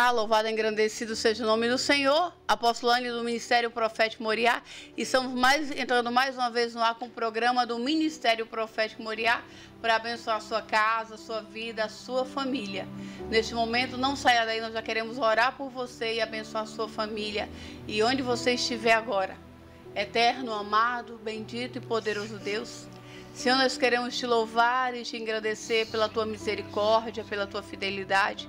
Olá, louvado e engrandecido seja o nome do Senhor, apóstolo Anne do Ministério Profético Moriá, e estamos entrando mais uma vez no ar com o programa do Ministério Profético Moriá para abençoar a sua casa, a sua vida, a sua família. Neste momento, não saia daí, nós já queremos orar por você e abençoar a sua família e onde você estiver agora. Eterno, amado, bendito e poderoso Deus, Senhor, nós queremos te louvar e te agradecer pela tua misericórdia, pela tua fidelidade.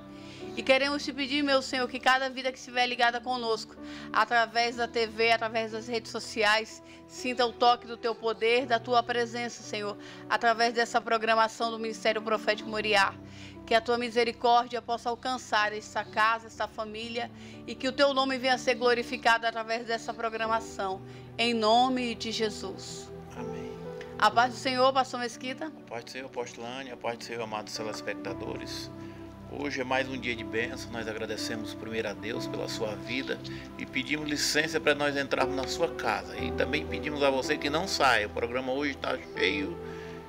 E queremos te pedir, meu Senhor, que cada vida que estiver ligada conosco, através da TV, através das redes sociais, sinta o toque do teu poder, da tua presença, Senhor, através dessa programação do Ministério Profético Moriá. Que a tua misericórdia possa alcançar esta casa, esta família, e que o teu nome venha a ser glorificado através dessa programação. Em nome de Jesus. Amém. A paz do Senhor, pastor Mesquita. A paz do Senhor, apóstolo Anne, a paz do Senhor, amados telespectadores. Hoje é mais um dia de bênção, nós agradecemos primeiro a Deus pela sua vida e pedimos licença para nós entrarmos na sua casa. E também pedimos a você que não saia, o programa hoje está cheio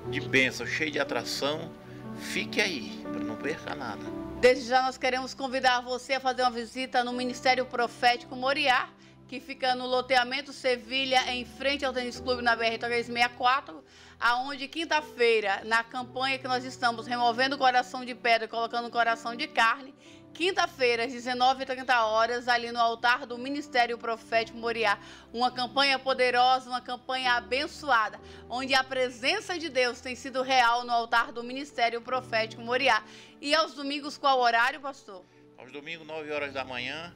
de bênção, cheio de atração. Fique aí, para não perca nada. Desde já nós queremos convidar você a fazer uma visita no Ministério Profético Moriá, que fica no loteamento Sevilha, em frente ao Tênis Clube na BR-364, aonde quinta-feira, na campanha que nós estamos removendo o coração de pedra e colocando o coração de carne, quinta-feira, às 19h30, ali no altar do Ministério Profético Moriá, uma campanha poderosa, uma campanha abençoada, onde a presença de Deus tem sido real no altar do Ministério Profético Moriá. E aos domingos, qual horário, pastor? Aos domingos, 9 horas da manhã,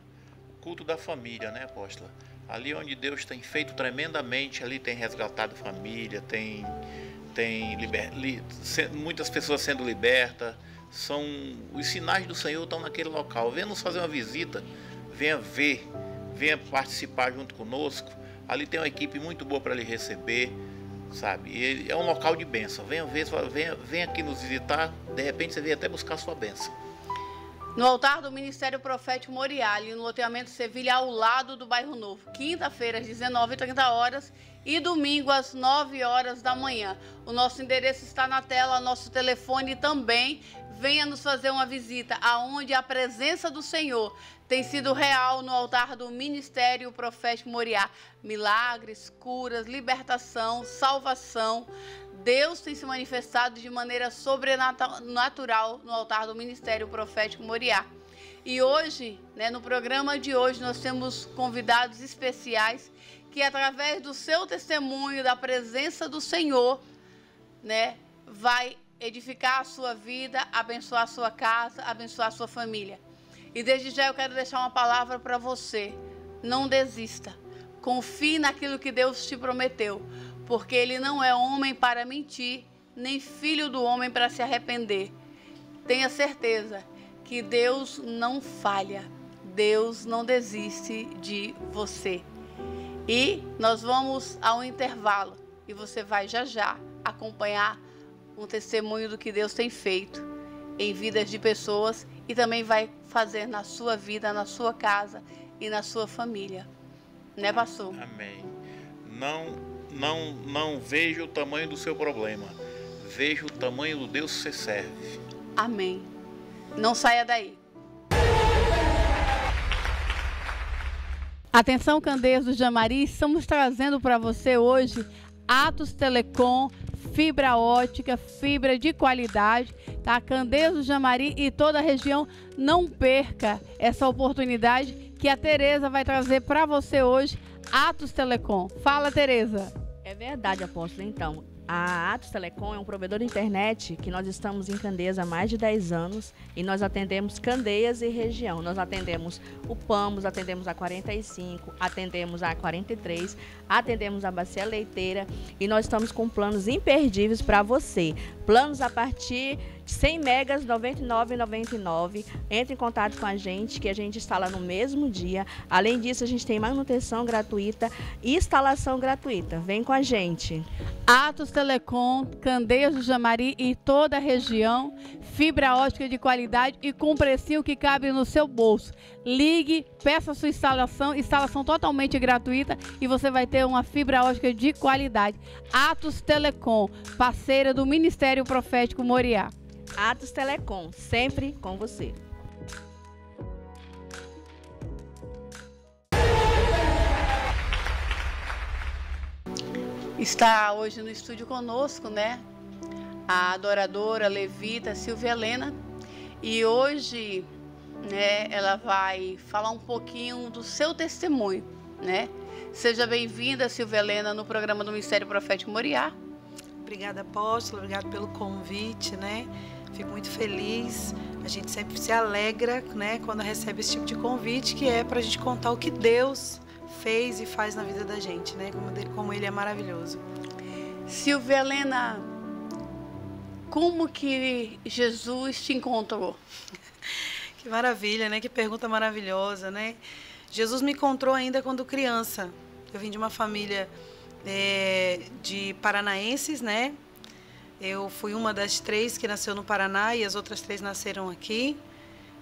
culto da família, né, apóstola? Ali onde Deus tem feito tremendamente, ali tem resgatado família, tem muitas pessoas sendo libertas. Os sinais do Senhor estão naquele local. Venha nos fazer uma visita, venha ver, venha participar junto conosco. Ali tem uma equipe muito boa para lhe receber, sabe? E é um local de bênção. Venha ver, venha aqui nos visitar. De repente você vem até buscar a sua bênção. No altar do Ministério Profético Moriá, ali no loteamento Sevilha, ao lado do Bairro Novo. Quinta-feira, às 19h30 e domingo, às 9 horas da manhã. O nosso endereço está na tela, nosso telefone também. Venha nos fazer uma visita, aonde a presença do Senhor tem sido real no altar do Ministério Profético Moriá. Milagres, curas, libertação, salvação. Deus tem se manifestado de maneira sobrenatural no altar do Ministério Profético Moriá. E hoje, no programa de hoje, nós temos convidados especiais que, através do seu testemunho, da presença do Senhor, vai edificar a sua vida, abençoar a sua casa, abençoar a sua família. E desde já eu quero deixar uma palavra para você. Não desista. Confie naquilo que Deus te prometeu. Porque Ele não é homem para mentir, nem filho do homem para se arrepender. Tenha certeza que Deus não falha. Deus não desiste de você. E nós vamos ao intervalo. E você vai já acompanhar um testemunho do que Deus tem feito em vidas de pessoas e também vai fazer na sua vida, na sua casa e na sua família. Né, pastor? Amém. Não veja o tamanho do seu problema. Veja o tamanho do Deus que você serve. Amém. Não saia daí. Atenção, Candeias do Jamari, estamos trazendo para você hoje Atos Telecom, fibra ótica, fibra de qualidade, tá? Candeias do Jamari e toda a região, não perca essa oportunidade que a Tereza vai trazer para você hoje, Atos Telecom. Fala, Tereza. É verdade, apóstolo. Então, a Atos Telecom é um provedor de internet que nós estamos em Candeias há mais de 10 anos e nós atendemos Candeias e região. Nós atendemos o Pamos, atendemos a 45, atendemos a 43, atendemos a Bacia Leiteira e nós estamos com planos imperdíveis para você. Planos a partir de 100 megas, R$ 99,99. Entre em contato com a gente, que a gente instala no mesmo dia. Além disso, a gente tem manutenção gratuita e instalação gratuita. Vem com a gente. Atos Telecom, Candeias do Jamari e toda a região, fibra ótica de qualidade e com um precinho que cabe no seu bolso. Ligue, peça a sua instalação totalmente gratuita e você vai ter uma fibra ótica de qualidade. Atos Telecom, parceira do Ministério Profético Moriá. Atos Telecom, sempre com você. Está hoje no estúdio conosco, né, a adoradora levita Silvia Helena, e hoje, né, ela vai falar um pouquinho do seu testemunho, né? Seja bem-vinda, Silvia Helena, no programa do Ministério Profético Moriá. Obrigada, apóstolo, obrigado pelo convite, né? Fico muito feliz. A gente sempre se alegra, né, quando recebe esse tipo de convite, que é para a gente contar o que Deus fez e faz na vida da gente, né? Como Ele é maravilhoso. Silvia Helena, como que Jesus te encontrou? Que maravilha, né? Que pergunta maravilhosa, né? Jesus me encontrou ainda quando criança. Eu vim de uma família de paranaenses, né? Eu fui uma das 3 que nasceu no Paraná e as outras 3 nasceram aqui.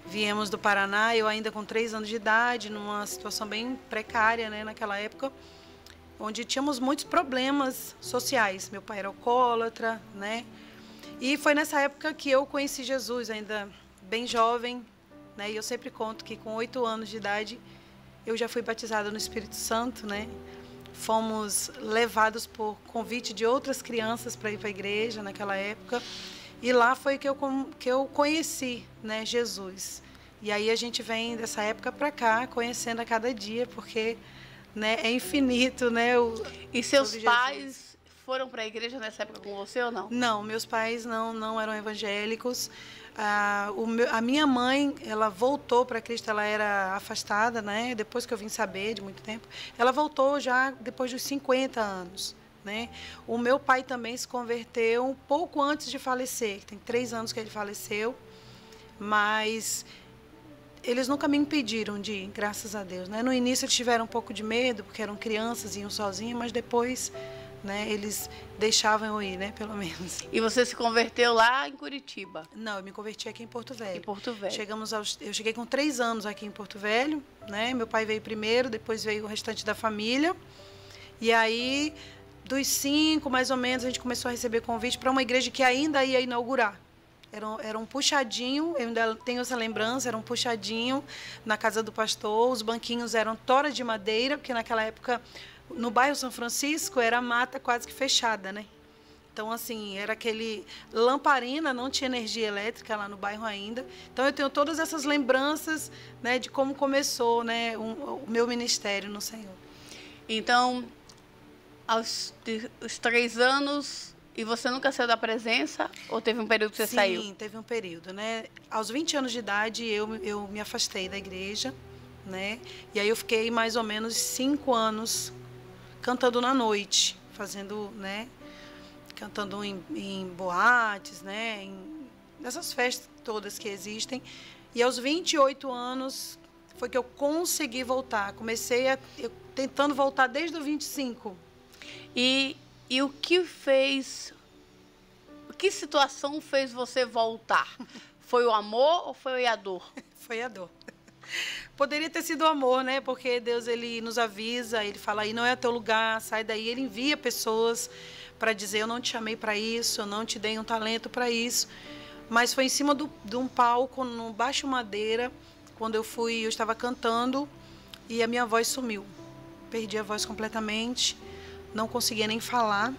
Viemos do Paraná, eu ainda com 3 anos de idade, numa situação bem precária, né? Naquela época, onde tínhamos muitos problemas sociais. Meu pai era alcoólatra, né? E foi nessa época que eu conheci Jesus, ainda bem jovem, né? E eu sempre conto que com 8 anos de idade eu já fui batizada no Espírito Santo, né? Fomos levados por convite de outras crianças para ir para a igreja naquela época. E lá foi que eu conheci, né, Jesus. E aí a gente vem dessa época para cá, conhecendo a cada dia, porque, né, é infinito, né? E seus pais foram para a igreja nessa época com você ou não? Não, meus pais não eram evangélicos. A minha mãe, ela voltou para Cristo, ela era afastada, né? Depois que eu vim saber, de muito tempo. Ela voltou já depois dos 50 anos, né? O meu pai também se converteu um pouco antes de falecer. Tem 3 anos que ele faleceu, mas eles nunca me impediram de ir, graças a Deus, né? No início eles tiveram um pouco de medo, porque eram crianças, iam sozinhos, mas depois, né, eles deixavam eu ir, né, pelo menos. E você se converteu lá em Curitiba? Não, eu me converti aqui em Porto Velho. Em Porto Velho. Eu cheguei com 3 anos aqui em Porto Velho, né? Meu pai veio primeiro, depois veio o restante da família. E aí, dos 5, mais ou menos, a gente começou a receber convite para uma igreja que ainda ia inaugurar. Era um puxadinho, eu ainda tenho essa lembrança, era um puxadinho na casa do pastor, os banquinhos eram tora de madeira, porque naquela época, no bairro São Francisco, era mata quase que fechada, né? Então, assim, era aquele lamparina, não tinha energia elétrica lá no bairro ainda. Então, eu tenho todas essas lembranças, né, de como começou, né, o meu ministério no Senhor. Então, aos 3 anos, e você nunca saiu da presença? Ou teve um período que você saiu? Sim, teve um período, né? Aos 20 anos de idade, eu me afastei da igreja, né? E aí eu fiquei mais ou menos 5 anos cantando na noite, fazendo, né? Cantando em boates, né? Nessas festas todas que existem. E aos 28 anos foi que eu consegui voltar. Tentando voltar desde os 25. E o que situação fez você voltar? Foi o amor ou foi a dor? Foi a dor. Poderia ter sido o amor, né? Porque Deus, Ele nos avisa, Ele fala, aí não é teu lugar, sai daí. Ele envia pessoas para dizer, eu não te chamei para isso, eu não te dei um talento para isso. Mas foi em cima de um palco, no Baixo Madeira, quando eu estava cantando e a minha voz sumiu. Perdi a voz completamente, não conseguia nem falar.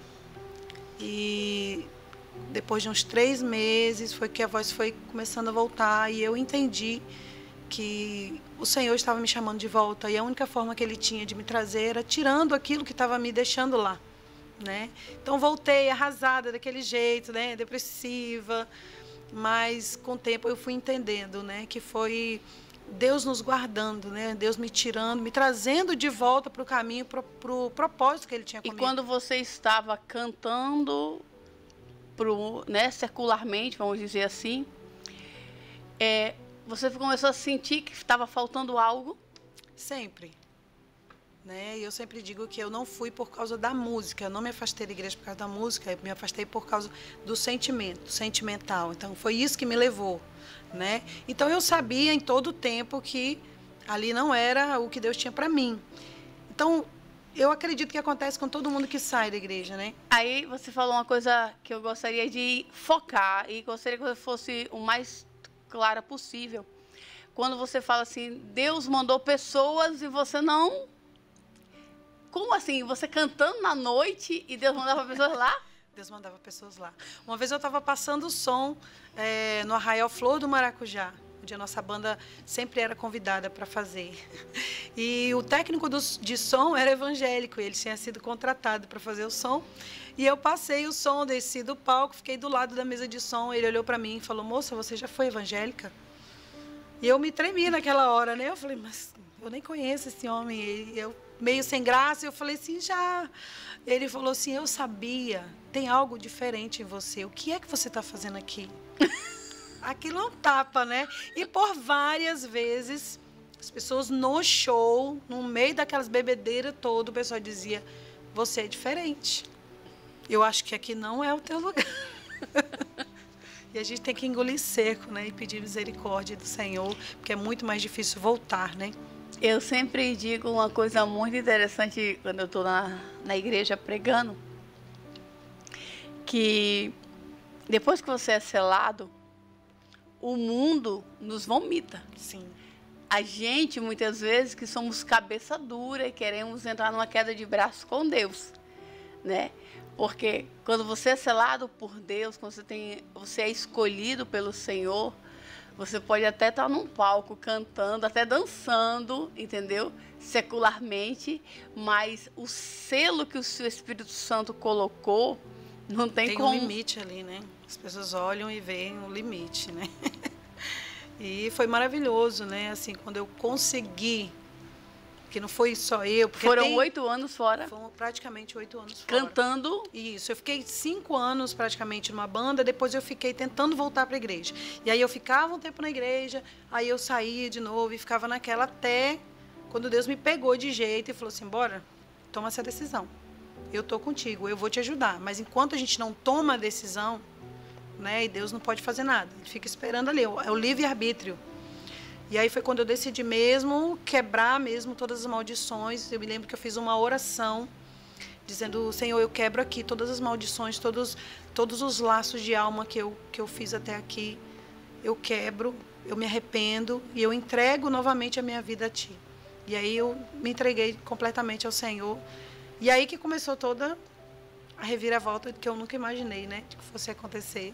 E depois de uns 3 meses foi que a voz foi começando a voltar e eu entendi que o Senhor estava me chamando de volta e a única forma que Ele tinha de me trazer era tirando aquilo que estava me deixando lá, né? Então voltei arrasada daquele jeito, né? Depressiva, mas com o tempo eu fui entendendo, né? Que foi Deus nos guardando, né? Deus me tirando, me trazendo de volta para o caminho, para o propósito que Ele tinha comigo. E quando você estava cantando, né, secularmente, vamos dizer assim, você começou a sentir que estava faltando algo? Sempre. Né? E eu sempre digo que eu não fui por causa da música, eu não me afastei da igreja por causa da música, eu me afastei por causa do sentimental. Então, foi isso que me levou. Né? Então, eu sabia em todo o tempo que ali não era o que Deus tinha para mim. Então, eu acredito que acontece com todo mundo que sai da igreja, né? Aí, você falou uma coisa que eu gostaria de focar e gostaria que você fosse o mais clara possível. Quando você fala assim, Deus mandou pessoas e você não como assim? Você cantando na noite e Deus mandava pessoas lá? Deus mandava pessoas lá. Uma vez eu estava passando o som no Arraial Flor do Maracujá, onde a nossa banda sempre era convidada para fazer. E o técnico de som era evangélico, ele tinha sido contratado para fazer o som. E eu passei o som, desci do palco, fiquei do lado da mesa de som. Ele olhou para mim e falou: moça, você já foi evangélica? E eu me tremi naquela hora, né? Eu falei: mas eu nem conheço esse homem. E eu, meio sem graça, eu falei: sim, já. Ele falou assim: eu sabia, tem algo diferente em você. O que é que você está fazendo aqui? Aquilo é um tapa, né? E por várias vezes, as pessoas no show, no meio daquelas bebedeiras todas, o pessoal dizia: você é diferente. Eu acho que aqui não é o teu lugar. E a gente tem que engolir seco, né? E pedir misericórdia do Senhor, porque é muito mais difícil voltar, né? Eu sempre digo uma coisa muito interessante quando eu estou na igreja pregando, que depois que você é selado, o mundo nos vomita. Sim. A gente, muitas vezes, que somos cabeça dura e queremos entrar numa queda de braço com Deus, né? Porque quando você é selado por Deus, quando você é escolhido pelo Senhor, você pode até estar num palco cantando, até dançando, entendeu? Secularmente, mas o selo que o seu Espírito Santo colocou, não tem como... Tem um limite ali, né? As pessoas olham e veem o limite, né? E foi maravilhoso, né? Assim, quando eu consegui, que não foi só eu... Foram 8 anos fora. Foram praticamente 8 anos fora. Cantando. Isso, eu fiquei 5 anos praticamente numa banda, depois eu fiquei tentando voltar para a igreja. E aí eu ficava um tempo na igreja, aí eu saía de novo e ficava naquela até quando Deus me pegou de jeito e falou assim: bora, toma essa decisão. Eu tô contigo, eu vou te ajudar. Mas enquanto a gente não toma a decisão, né, e Deus não pode fazer nada. Ele fica esperando ali, é o livre-arbítrio. E aí foi quando eu decidi mesmo quebrar mesmo todas as maldições. Eu me lembro que eu fiz uma oração dizendo: Senhor, eu quebro aqui todas as maldições, todos os laços de alma que eu fiz até aqui. Eu quebro, eu me arrependo e eu entrego novamente a minha vida a Ti. E aí eu me entreguei completamente ao Senhor. E aí que começou toda a reviravolta que eu nunca imaginei, né, que fosse acontecer.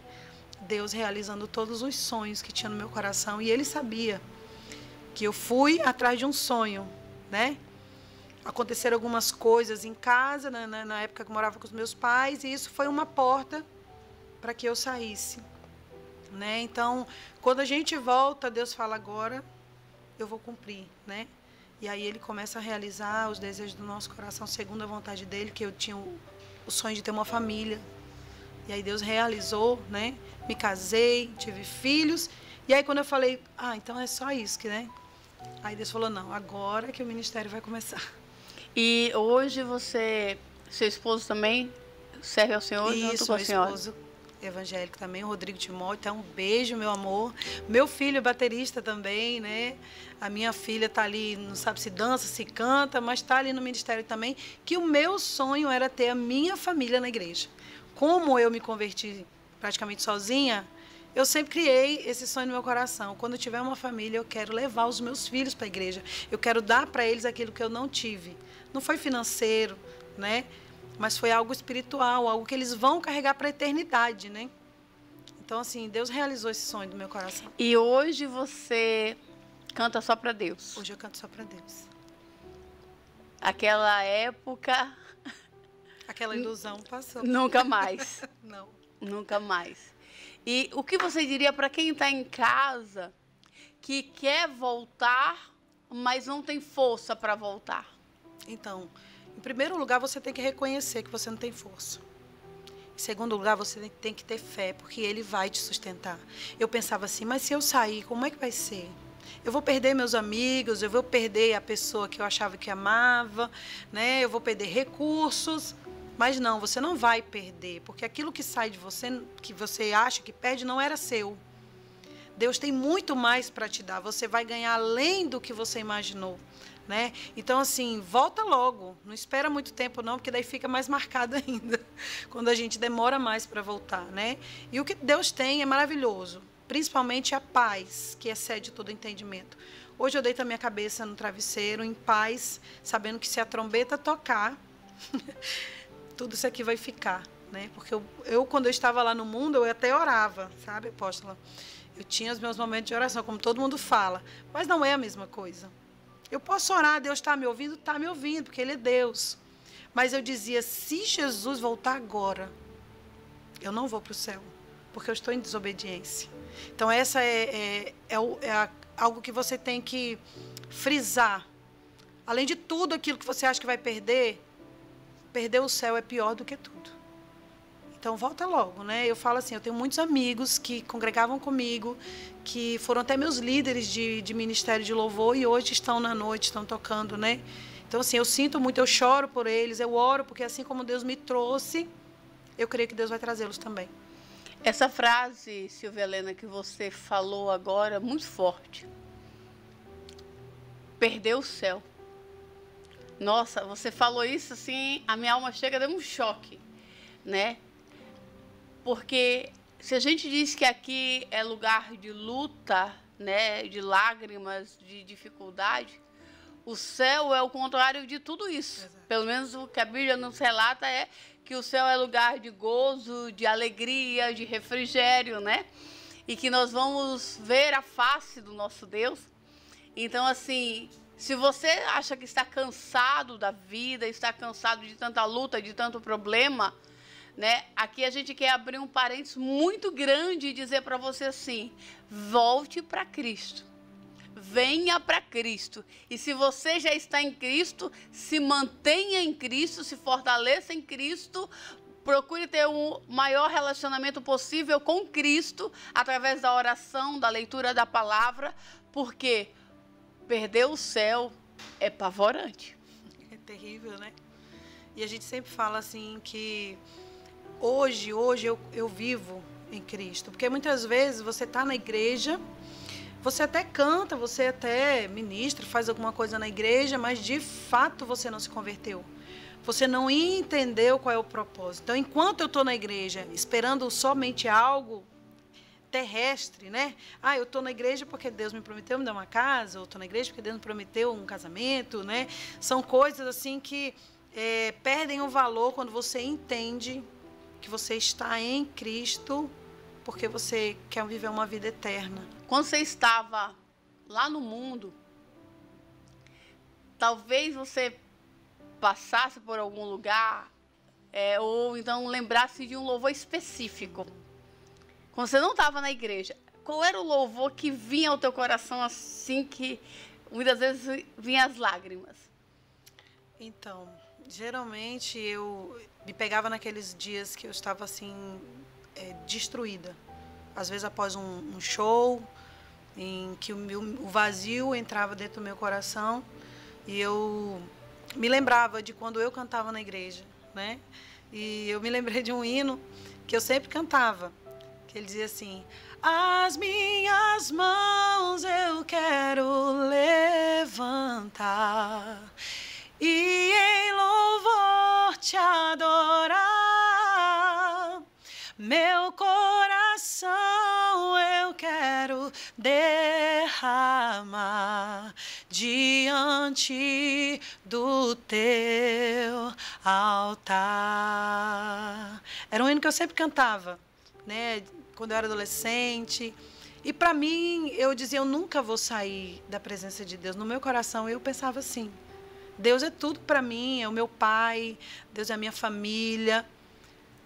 Deus realizando todos os sonhos que tinha no meu coração. E Ele sabia que eu fui atrás de um sonho, né? Aconteceram algumas coisas em casa, na época que eu morava com os meus pais, e isso foi uma porta para que eu saísse, né? Então, quando a gente volta, Deus fala: agora eu vou cumprir, né? E aí Ele começa a realizar os desejos do nosso coração, segundo a vontade dEle, que eu tinha o sonho de ter uma família. E aí Deus realizou, né? Me casei, tive filhos. E aí quando eu falei: ah, então é só isso, né? Aí Deus falou: não, agora que o ministério vai começar. E hoje seu esposo também serve ao Senhor junto com a senhora? Isso, meu esposo evangélico também, o Rodrigo Timóteo. Então, um beijo, meu amor. Meu filho é baterista também, né? A minha filha está ali, não sabe se dança, se canta, mas está ali no ministério também, que o meu sonho era ter a minha família na igreja. Como eu me converti praticamente sozinha, eu sempre criei esse sonho no meu coração. Quando eu tiver uma família, eu quero levar os meus filhos para a igreja. Eu quero dar para eles aquilo que eu não tive. Não foi financeiro, né? Mas foi algo espiritual, algo que eles vão carregar para a eternidade, né? Então, assim, Deus realizou esse sonho do meu coração. E hoje você canta só para Deus? Hoje eu canto só para Deus. Aquela época... Aquela ilusão passou. Nunca mais. Não. Nunca mais. E o que você diria para quem está em casa que quer voltar, mas não tem força para voltar? Então, em primeiro lugar, você tem que reconhecer que você não tem força. Em segundo lugar, você tem que ter fé, porque Ele vai te sustentar. Eu pensava assim: mas se eu sair, como é que vai ser? Eu vou perder meus amigos, eu vou perder a pessoa que eu achava que amava, né? Eu vou perder recursos. Mas não, você não vai perder, porque aquilo que sai de você, que você acha que perde, não era seu. Deus tem muito mais para te dar. Você vai ganhar além do que você imaginou, né? Então, assim, volta logo. Não espera muito tempo, não, porque daí fica mais marcado ainda, quando a gente demora mais para voltar, né? E o que Deus tem é maravilhoso, principalmente a paz, que excede todo entendimento. Hoje eu deito a minha cabeça no travesseiro, em paz, sabendo que se a trombeta tocar, tudo isso aqui vai ficar, né? Porque eu, quando eu estava lá no mundo, eu até orava, sabe, apóstola? Eu tinha os meus momentos de oração, como todo mundo fala, mas não é a mesma coisa. Eu posso orar, Deus está me ouvindo? Está me ouvindo, porque Ele é Deus. Mas eu dizia, se Jesus voltar agora, eu não vou para o céu, porque eu estou em desobediência. Então, essa algo que você tem que frisar. Além de tudo aquilo que você acha que vai perder, perder o céu é pior do que tudo. Então, volta logo, né? Eu falo assim, eu tenho muitos amigos que congregavam comigo, que foram até meus líderes de ministério de louvor e hoje estão na noite, estão tocando, né? Então, assim, eu sinto muito, eu choro por eles, eu oro, porque assim como Deus me trouxe, eu creio que Deus vai trazê-los também. Essa frase, Silvia Helena, que você falou agora, muito forte. Perdeu o céu. Nossa, você falou isso assim, a minha alma chega a dar um choque, né? Porque se a gente diz que aqui é lugar de luta, né, de lágrimas, de dificuldade, o céu é o contrário de tudo isso. Exato. Pelo menos o que a Bíblia nos relata é que o céu é lugar de gozo, de alegria, de refrigério, né? E que nós vamos ver a face do nosso Deus. Então, assim, se você acha que está cansado da vida, está cansado de tanta luta, de tanto problema, né? Aqui a gente quer abrir um parênteses muito grande e dizer para você assim, volte para Cristo. Venha para Cristo. E se você já está em Cristo, se mantenha em Cristo, se fortaleça em Cristo, procure ter o maior relacionamento possível com Cristo, através da oração, da leitura da palavra, porque perder o céu é apavorante. É terrível, né? E a gente sempre fala assim que hoje eu vivo em Cristo, porque muitas vezes você está na igreja, você até canta, você até ministra, faz alguma coisa na igreja, mas de fato você não se converteu. Você não entendeu qual é o propósito. Então, enquanto eu estou na igreja esperando somente algo terrestre, né? Ah, eu estou na igreja porque Deus me prometeu me dar uma casa, ou estou na igreja porque Deus me prometeu um casamento, né? São coisas assim que perdem o valor quando você entende que você está em Cristo, porque você quer viver uma vida eterna. Quando você estava lá no mundo, talvez você passasse por algum lugar, ou então lembrasse de um louvor específico. Quando você não estava na igreja, qual era o louvor que vinha ao teu coração assim, que muitas vezes vinha as lágrimas? Então, geralmente eu me pegava naqueles dias que eu estava assim, destruída. Às vezes após um show, em que o vazio entrava dentro do meu coração e eu me lembrava de quando eu cantava na igreja, né? E eu me lembrei de um hino que eu sempre cantava, que ele dizia assim: as minhas mãos eu quero levantar e em louvor te adorar, meu coração eu quero derramar diante do teu altar. Era um hino que eu sempre cantava, né, quando eu era adolescente. E para mim, eu dizia, eu nunca vou sair da presença de Deus. No meu coração, eu pensava assim, Deus é tudo para mim, é o meu pai, Deus é a minha família.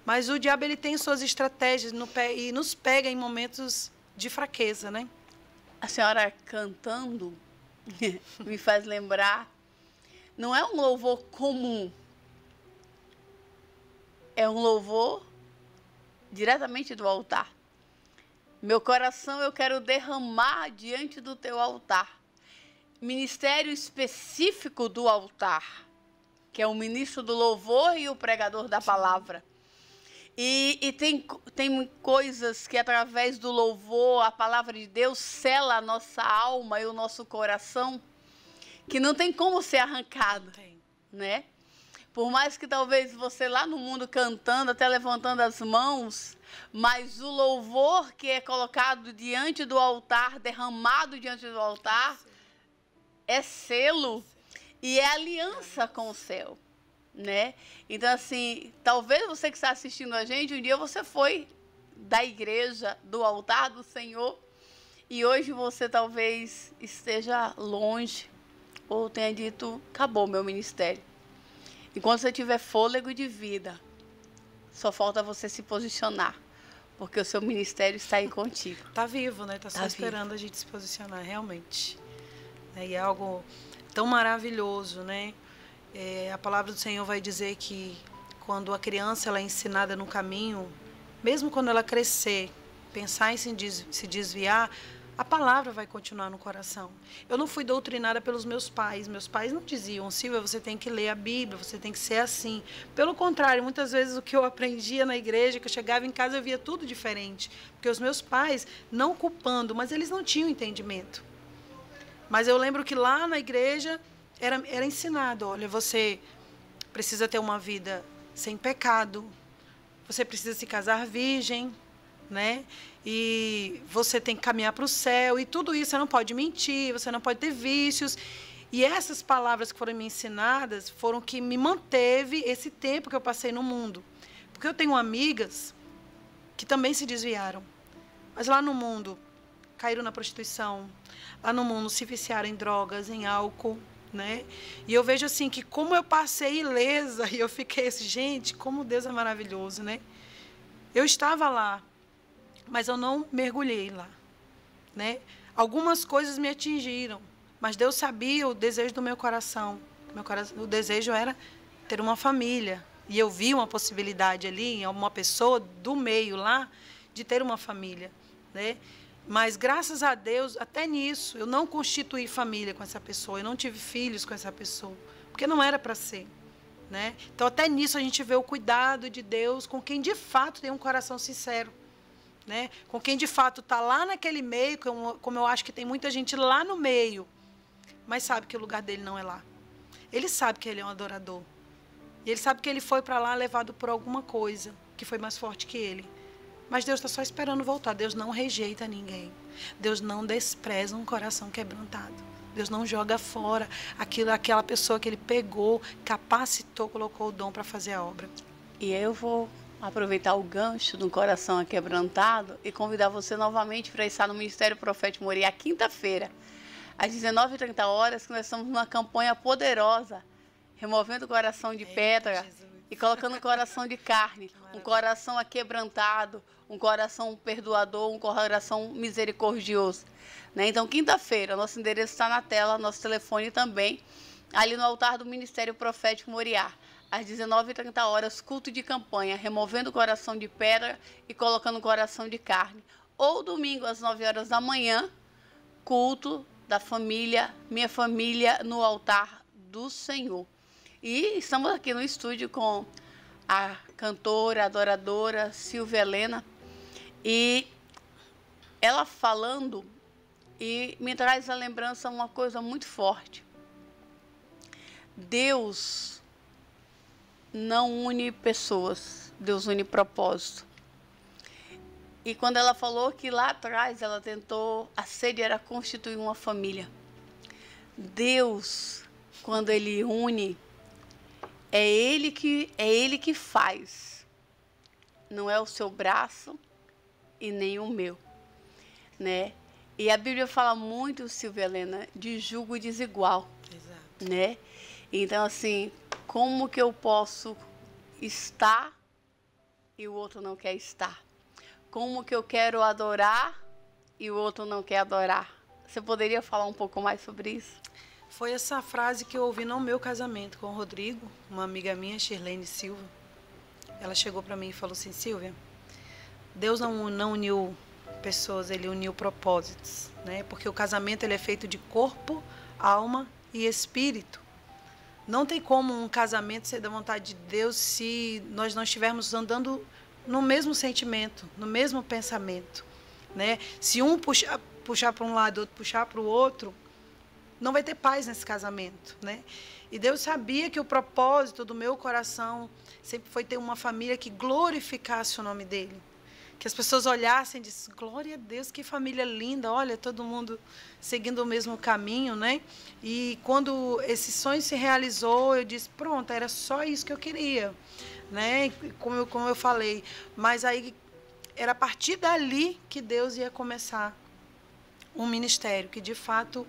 Mas o diabo, ele tem suas estratégias e nos pega em momentos de fraqueza, né? A senhora cantando me faz lembrar, não é um louvor comum, é um louvor diretamente do altar. Meu coração eu quero derramar diante do teu altar. Ministério específico do altar, que é o ministro do louvor e o pregador da palavra. E tem coisas que através do louvor, a palavra de Deus sela a nossa alma e o nosso coração, que não tem como ser arrancado, né? Por mais que talvez você lá no mundo cantando, até levantando as mãos, mas o louvor que é colocado diante do altar, derramado diante do altar, é selo e é aliança com o céu, né? Então, assim, talvez você que está assistindo a gente, um dia você foi da igreja, do altar do Senhor, e hoje você talvez esteja longe, ou tenha dito, acabou meu ministério. Enquanto você tiver fôlego de vida, só falta você se posicionar, porque o seu ministério está aí contigo. Está vivo, né? Está só esperando a gente se posicionar, realmente. E é algo tão maravilhoso, né? A palavra do Senhor vai dizer que quando a criança ela é ensinada no caminho, mesmo quando ela crescer, pensar em se desviar, a palavra vai continuar no coração. Eu não fui doutrinada pelos meus pais. Meus pais não diziam, Silvia, você tem que ler a Bíblia, você tem que ser assim. Pelo contrário, muitas vezes o que eu aprendia na igreja, que eu chegava em casa, eu via tudo diferente. Porque os meus pais, não culpando, mas eles não tinham entendimento. Mas eu lembro que lá na igreja era ensinado, olha, você precisa ter uma vida sem pecado, você precisa se casar virgem, né? E você tem que caminhar para o céu, e tudo isso, você não pode mentir, você não pode ter vícios. E essas palavras que foram me ensinadas foram que me manteve esse tempo que eu passei no mundo. Porque eu tenho amigas que também se desviaram, mas lá no mundo caíram na prostituição, lá no mundo se viciaram em drogas, em álcool, né? E eu vejo assim que como eu passei ilesa, e eu fiquei assim, gente, como Deus é maravilhoso, né? Eu estava lá, mas eu não mergulhei lá, né? Algumas coisas me atingiram, mas Deus sabia o desejo do meu coração. O desejo era ter uma família, e eu vi uma possibilidade ali, em uma pessoa do meio lá, de ter uma família, né? Mas, graças a Deus, até nisso, eu não constituí família com essa pessoa, eu não tive filhos com essa pessoa, porque não era para ser, né? Então, até nisso, a gente vê o cuidado de Deus com quem, de fato, tem um coração sincero, né? Com quem, de fato, está lá naquele meio, como eu acho que tem muita gente lá no meio, mas sabe que o lugar dele não é lá. Ele sabe que ele é um adorador. E ele sabe que ele foi para lá levado por alguma coisa que foi mais forte que ele. Mas Deus está só esperando voltar. Deus não rejeita ninguém. Deus não despreza um coração quebrantado. Deus não joga fora aquela pessoa que ele pegou, capacitou, colocou o dom para fazer a obra. E eu vou aproveitar o gancho do coração aquebrantado e convidar você novamente para estar no Ministério Profético Moriá, quinta-feira, às 19h30, que nós estamos numa campanha poderosa, removendo o coração de pedra e colocando o coração de carne, um coração aquebrantado, um coração perdoador, um coração misericordioso, né? Então, quinta-feira, nosso endereço está na tela, nosso telefone também, ali no altar do Ministério Profético Moriá, às 19h30, culto de campanha, removendo o coração de pedra e colocando o coração de carne. Ou domingo, às 9h da manhã, culto da família, minha família, no altar do Senhor. E estamos aqui no estúdio com a cantora, adoradora Silvia Helena, e ela falando, e me traz à lembrança uma coisa muito forte. Deus não une pessoas, Deus une propósito. E quando ela falou que lá atrás ela tentou, a sede era constituir uma família. Deus, quando Ele une, é Ele que faz. Não é o seu braço e nem o meu, né? E a Bíblia fala muito, Silvia Helena, de jugo desigual. Exato. Né? Então, assim, como que eu posso estar e o outro não quer estar? Como que eu quero adorar e o outro não quer adorar? Você poderia falar um pouco mais sobre isso? Foi essa frase que eu ouvi no meu casamento com o Rodrigo, uma amiga minha, Shirlene Silva. Ela chegou para mim e falou assim, Silvia, Deus não uniu pessoas, Ele uniu propósitos, né? Porque o casamento ele é feito de corpo, alma e espírito. Não tem como um casamento ser da vontade de Deus se nós não estivermos andando no mesmo sentimento, no mesmo pensamento, né? Se um puxar para um lado, outro puxar para o outro, não vai ter paz nesse casamento, né? E Deus sabia que o propósito do meu coração sempre foi ter uma família que glorificasse o nome dele, que as pessoas olhassem e dissessem, glória a Deus, que família linda, olha, todo mundo seguindo o mesmo caminho, né? E quando esse sonho se realizou, eu disse, pronto, era só isso que eu queria, né? Como eu falei, mas aí era a partir dali que Deus ia começar um ministério, que de fato,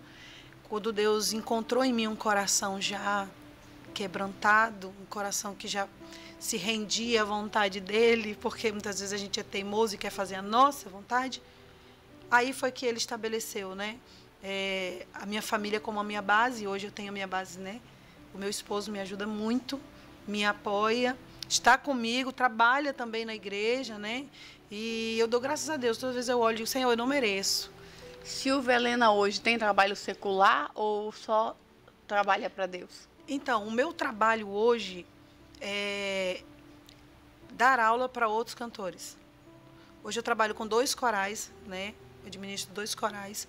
quando Deus encontrou em mim um coração já quebrantado, um coração que já se rendia à vontade dele, porque muitas vezes a gente é teimoso e quer fazer a nossa vontade, aí foi que ele estabeleceu, né? A minha família como a minha base. Hoje eu tenho a minha base, né? O meu esposo me ajuda muito, me apoia, está comigo, trabalha também na igreja, né? E eu dou graças a Deus. Todas as vezes eu olho e digo, Senhor, eu não mereço. Silvia Helena hoje tem trabalho secular ou só trabalha para Deus? Então, o meu trabalho hoje é dar aula para outros cantores. Hoje eu trabalho com 2 corais, né? Eu administro 2 corais.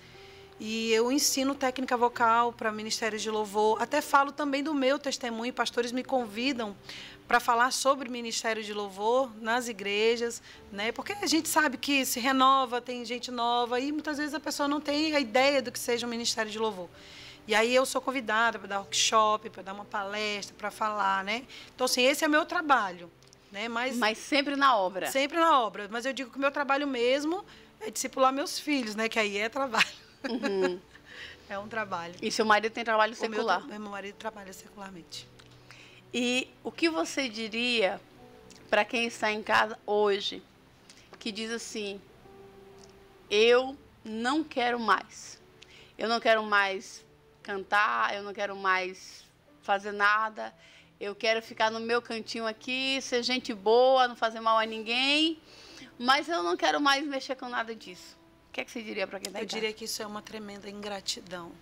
E eu ensino técnica vocal para ministérios de louvor. Até falo também do meu testemunho. Pastores me convidam para falar sobre ministério de louvor nas igrejas, né? Porque a gente sabe que se renova, tem gente nova e muitas vezes a pessoa não tem a ideia do que seja um ministério de louvor. E aí eu sou convidada para dar workshop, para dar uma palestra, para falar, né? Então, assim, esse é meu trabalho, né? Mas sempre na obra. Sempre na obra. Mas eu digo que o meu trabalho mesmo é discipular meus filhos, né? Que aí é trabalho. Uhum. É um trabalho. E seu marido tem trabalho secular? Meu marido trabalha secularmente. E o que você diria para quem está em casa hoje, que diz assim, eu não quero mais. Eu não quero mais cantar, eu não quero mais fazer nada, eu quero ficar no meu cantinho aqui, ser gente boa, não fazer mal a ninguém, mas eu não quero mais mexer com nada disso. O que é que você diria para quem está em casa? Eu diria que isso é uma tremenda ingratidão.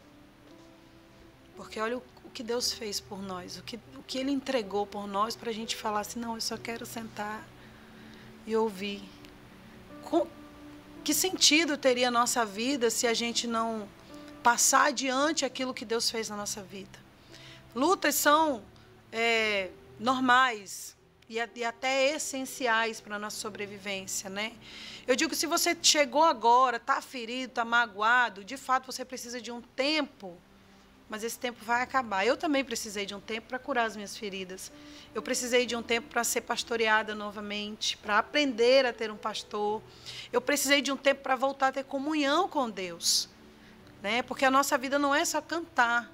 Porque olha o que Deus fez por nós, o que Ele entregou por nós para a gente falar assim, não, eu só quero sentar e ouvir. Que sentido teria a nossa vida se a gente não passar adiante aquilo que Deus fez na nossa vida? Lutas são normais e até essenciais para a nossa sobrevivência, né? Eu digo que se você chegou agora, está ferido, está magoado, de fato você precisa de um tempo, mas esse tempo vai acabar. Eu também precisei de um tempo para curar as minhas feridas. Eu precisei de um tempo para ser pastoreada novamente, para aprender a ter um pastor. Eu precisei de um tempo para voltar a ter comunhão com Deus, né? Porque a nossa vida não é só cantar.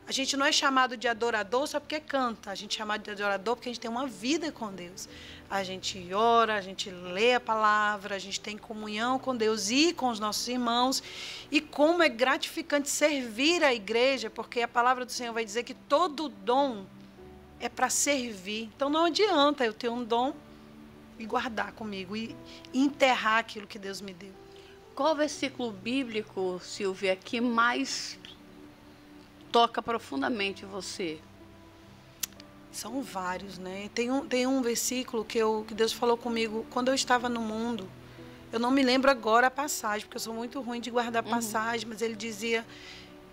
A gente não é chamado de adorador só porque canta. A gente é chamado de adorador porque a gente tem uma vida com Deus. A gente ora, a gente lê a palavra, a gente tem comunhão com Deus e com os nossos irmãos. E como é gratificante servir a igreja, porque a palavra do Senhor vai dizer que todo dom é para servir. Então não adianta eu ter um dom e guardar comigo e enterrar aquilo que Deus me deu. Qual versículo bíblico, Silvia, que mais toca profundamente você? São vários, né? Tem um versículo que Deus falou comigo quando eu estava no mundo. Eu não me lembro agora a passagem, porque eu sou muito ruim de guardar passagem, mas ele dizia,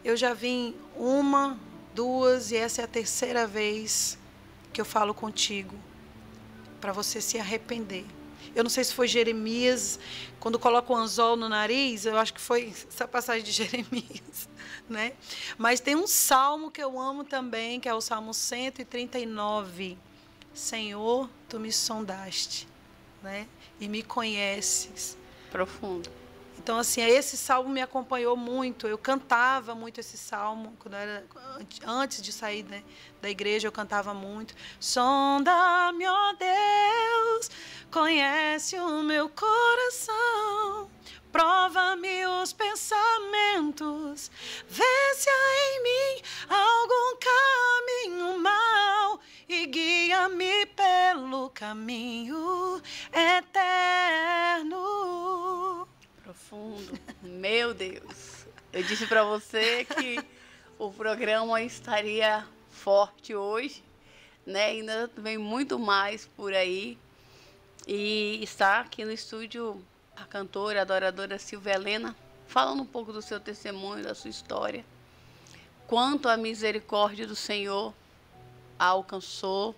eu já vim 1, 2 e essa é a 3ª vez que eu falo contigo, para você se arrepender. Eu não sei se foi Jeremias, quando coloca o anzol no nariz, eu acho que foi essa passagem de Jeremias, né? Mas tem um salmo que eu amo também, que é o Salmo 139. Senhor, tu me sondaste, né? E me conheces. Profundo. Então, assim, esse salmo me acompanhou muito. Eu cantava muito esse salmo. Antes de sair, né, da igreja, eu cantava muito. Sonda-me, ó Deus, conhece o meu coração. Prova-me os pensamentos. Vê se há em mim algum caminho mau. E guia-me pelo caminho eterno. Profundo. Meu Deus. Eu disse para você que o programa estaria forte hoje, né? Ainda vem muito mais por aí. E está aqui no estúdio a cantora, a adoradora Silvia Helena, falando um pouco do seu testemunho, da sua história. Quanto a misericórdia do Senhor a alcançou,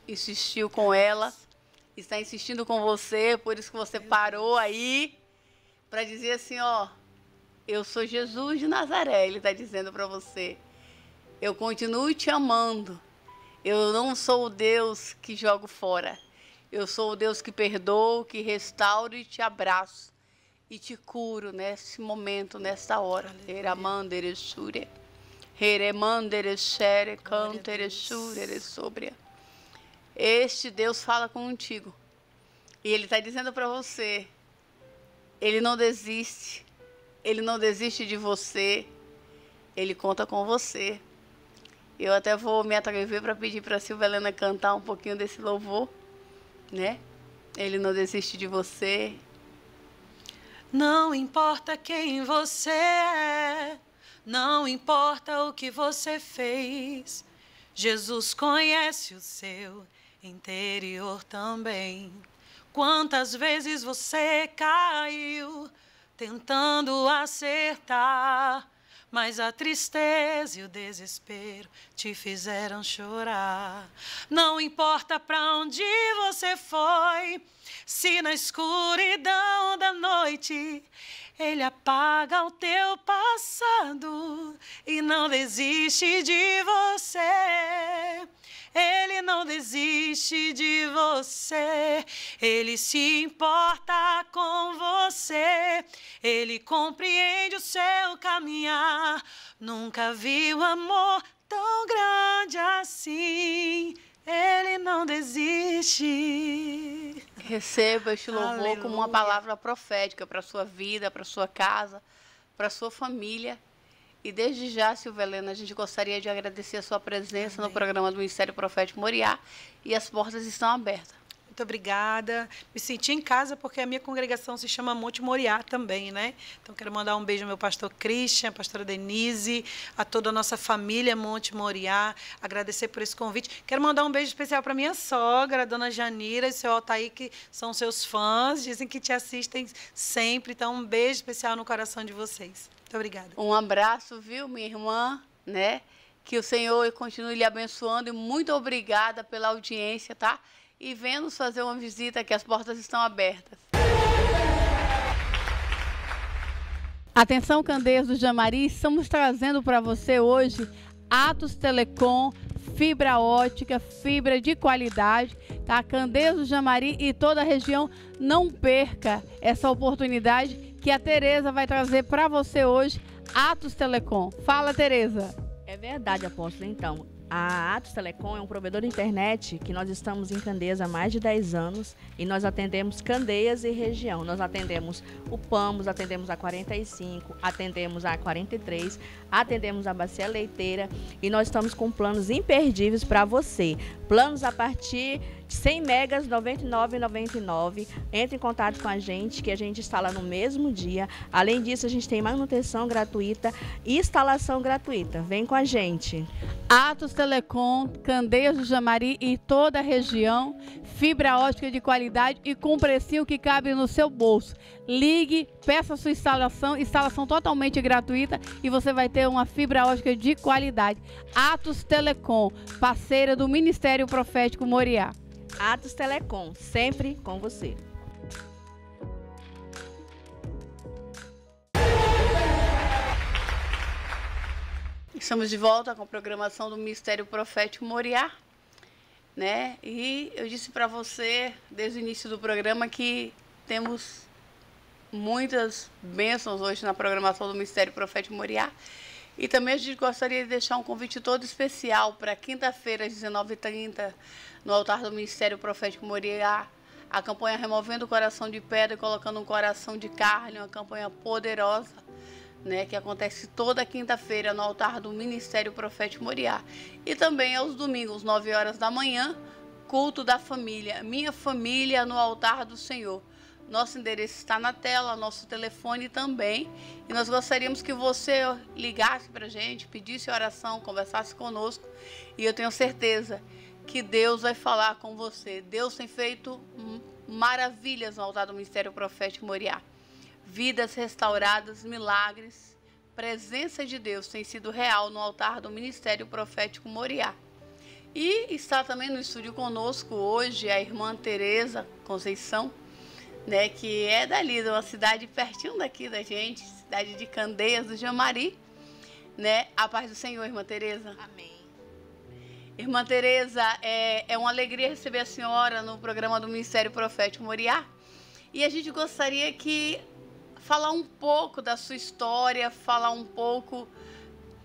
insistiu com ela está insistindo com você, por isso que você parou aí, para dizer assim, ó, eu sou Jesus de Nazaré, ele está dizendo para você. Eu continuo te amando. Eu não sou o Deus que jogo fora. Eu sou o Deus que perdoa, que restauro e te abraço. E te curo nesse momento, nesta hora. Este Deus fala contigo. E ele está dizendo para você, ele não desiste. Ele não desiste de você. Ele conta com você. Eu até vou me atrever para pedir para a Silvia Helena cantar um pouquinho desse louvor, né? Ele não desiste de você. Não importa quem você é, não importa o que você fez, Jesus conhece o seu interior também. Quantas vezes você caiu tentando acertar, mas a tristeza e o desespero te fizeram chorar. Não importa para onde você foi, se na escuridão da noite ele apaga o teu passado e não desiste de você. Ele não desiste de você, ele se importa com você, ele compreende o seu caminhar. Nunca viu amor tão grande assim, ele não desiste. Receba este louvor como uma palavra profética para a sua vida, para a sua casa, para a sua família. E desde já, Silvia Helena, a gente gostaria de agradecer a sua presença no programa do Ministério Profético Moriá, e as portas estão abertas. Muito obrigada. Me senti em casa porque a minha congregação se chama Monte Moriá também, né? Então, quero mandar um beijo ao meu pastor Christian, a pastora Denise, a toda a nossa família Monte Moriá, agradecer por esse convite. Quero mandar um beijo especial para minha sogra, a dona Janira e seu Altair, que são seus fãs, dizem que te assistem sempre. Então, um beijo especial no coração de vocês. Muito obrigada. Um abraço, viu, minha irmã, né? Que o Senhor continue lhe abençoando, e muito obrigada pela audiência, tá? E venha nos fazer uma visita, que as portas estão abertas. Atenção, Candeias do Jamari, estamos trazendo para você hoje Atos Telecom, fibra ótica, fibra de qualidade, tá? Candeias do Jamari e toda a região, não perca essa oportunidade que a Tereza vai trazer para você hoje, Atos Telecom. Fala, Tereza. É verdade, apóstolo. Então, a Atos Telecom é um provedor de internet que nós estamos em Candeias há mais de 10 anos e nós atendemos Candeias e região. Nós atendemos o Pamos, atendemos a 45, atendemos a 43, atendemos a Bacia Leiteira e nós estamos com planos imperdíveis para você. Planos a partir de 100 megas, R$ 99,99. Entre em contato com a gente, que a gente instala no mesmo dia. Além disso, a gente tem manutenção gratuita e instalação gratuita. Vem com a gente. Atos Telecom, Candeias do Jamari e toda a região, fibra ótica de qualidade e com precinho que cabe no seu bolso. Ligue, peça a sua instalação totalmente gratuita e você vai ter uma fibra ótica de qualidade. Atos Telecom, parceira do Ministério Profético Moriá. Atos Telecom, sempre com você. Estamos de volta com a programação do Ministério Profético Moriá, né? E eu disse para você, desde o início do programa, que temos muitas bênçãos hoje na programação do Ministério Profético Moriá. E também a gente gostaria de deixar um convite todo especial para quinta-feira, às 19h30, no altar do Ministério Profético Moriá, a campanha Removendo o Coração de Pedra e Colocando um Coração de Carne, uma campanha poderosa, né, que acontece toda quinta-feira no altar do Ministério Profético Moriá. E também aos domingos, 9 horas da manhã, culto da família, Minha Família no Altar do Senhor. Nosso endereço está na tela, nosso telefone também. E nós gostaríamos que você ligasse para a gente, pedisse oração, conversasse conosco. E eu tenho certeza que Deus vai falar com você. Deus tem feito maravilhas no altar do Ministério Profético Moriá. Vidas restauradas, milagres, presença de Deus tem sido real no altar do Ministério Profético Moriá. E está também no estúdio conosco hoje a irmã Tereza Conceição, né, que é dali, de uma cidade pertinho daqui da gente, cidade de Candeias do Jamari, né? A paz do Senhor, irmã Tereza. Amém. Irmã Tereza, é uma alegria receber a senhora no programa do Ministério Profético Moriá. E a gente gostaria que falar um pouco da sua história, falar um pouco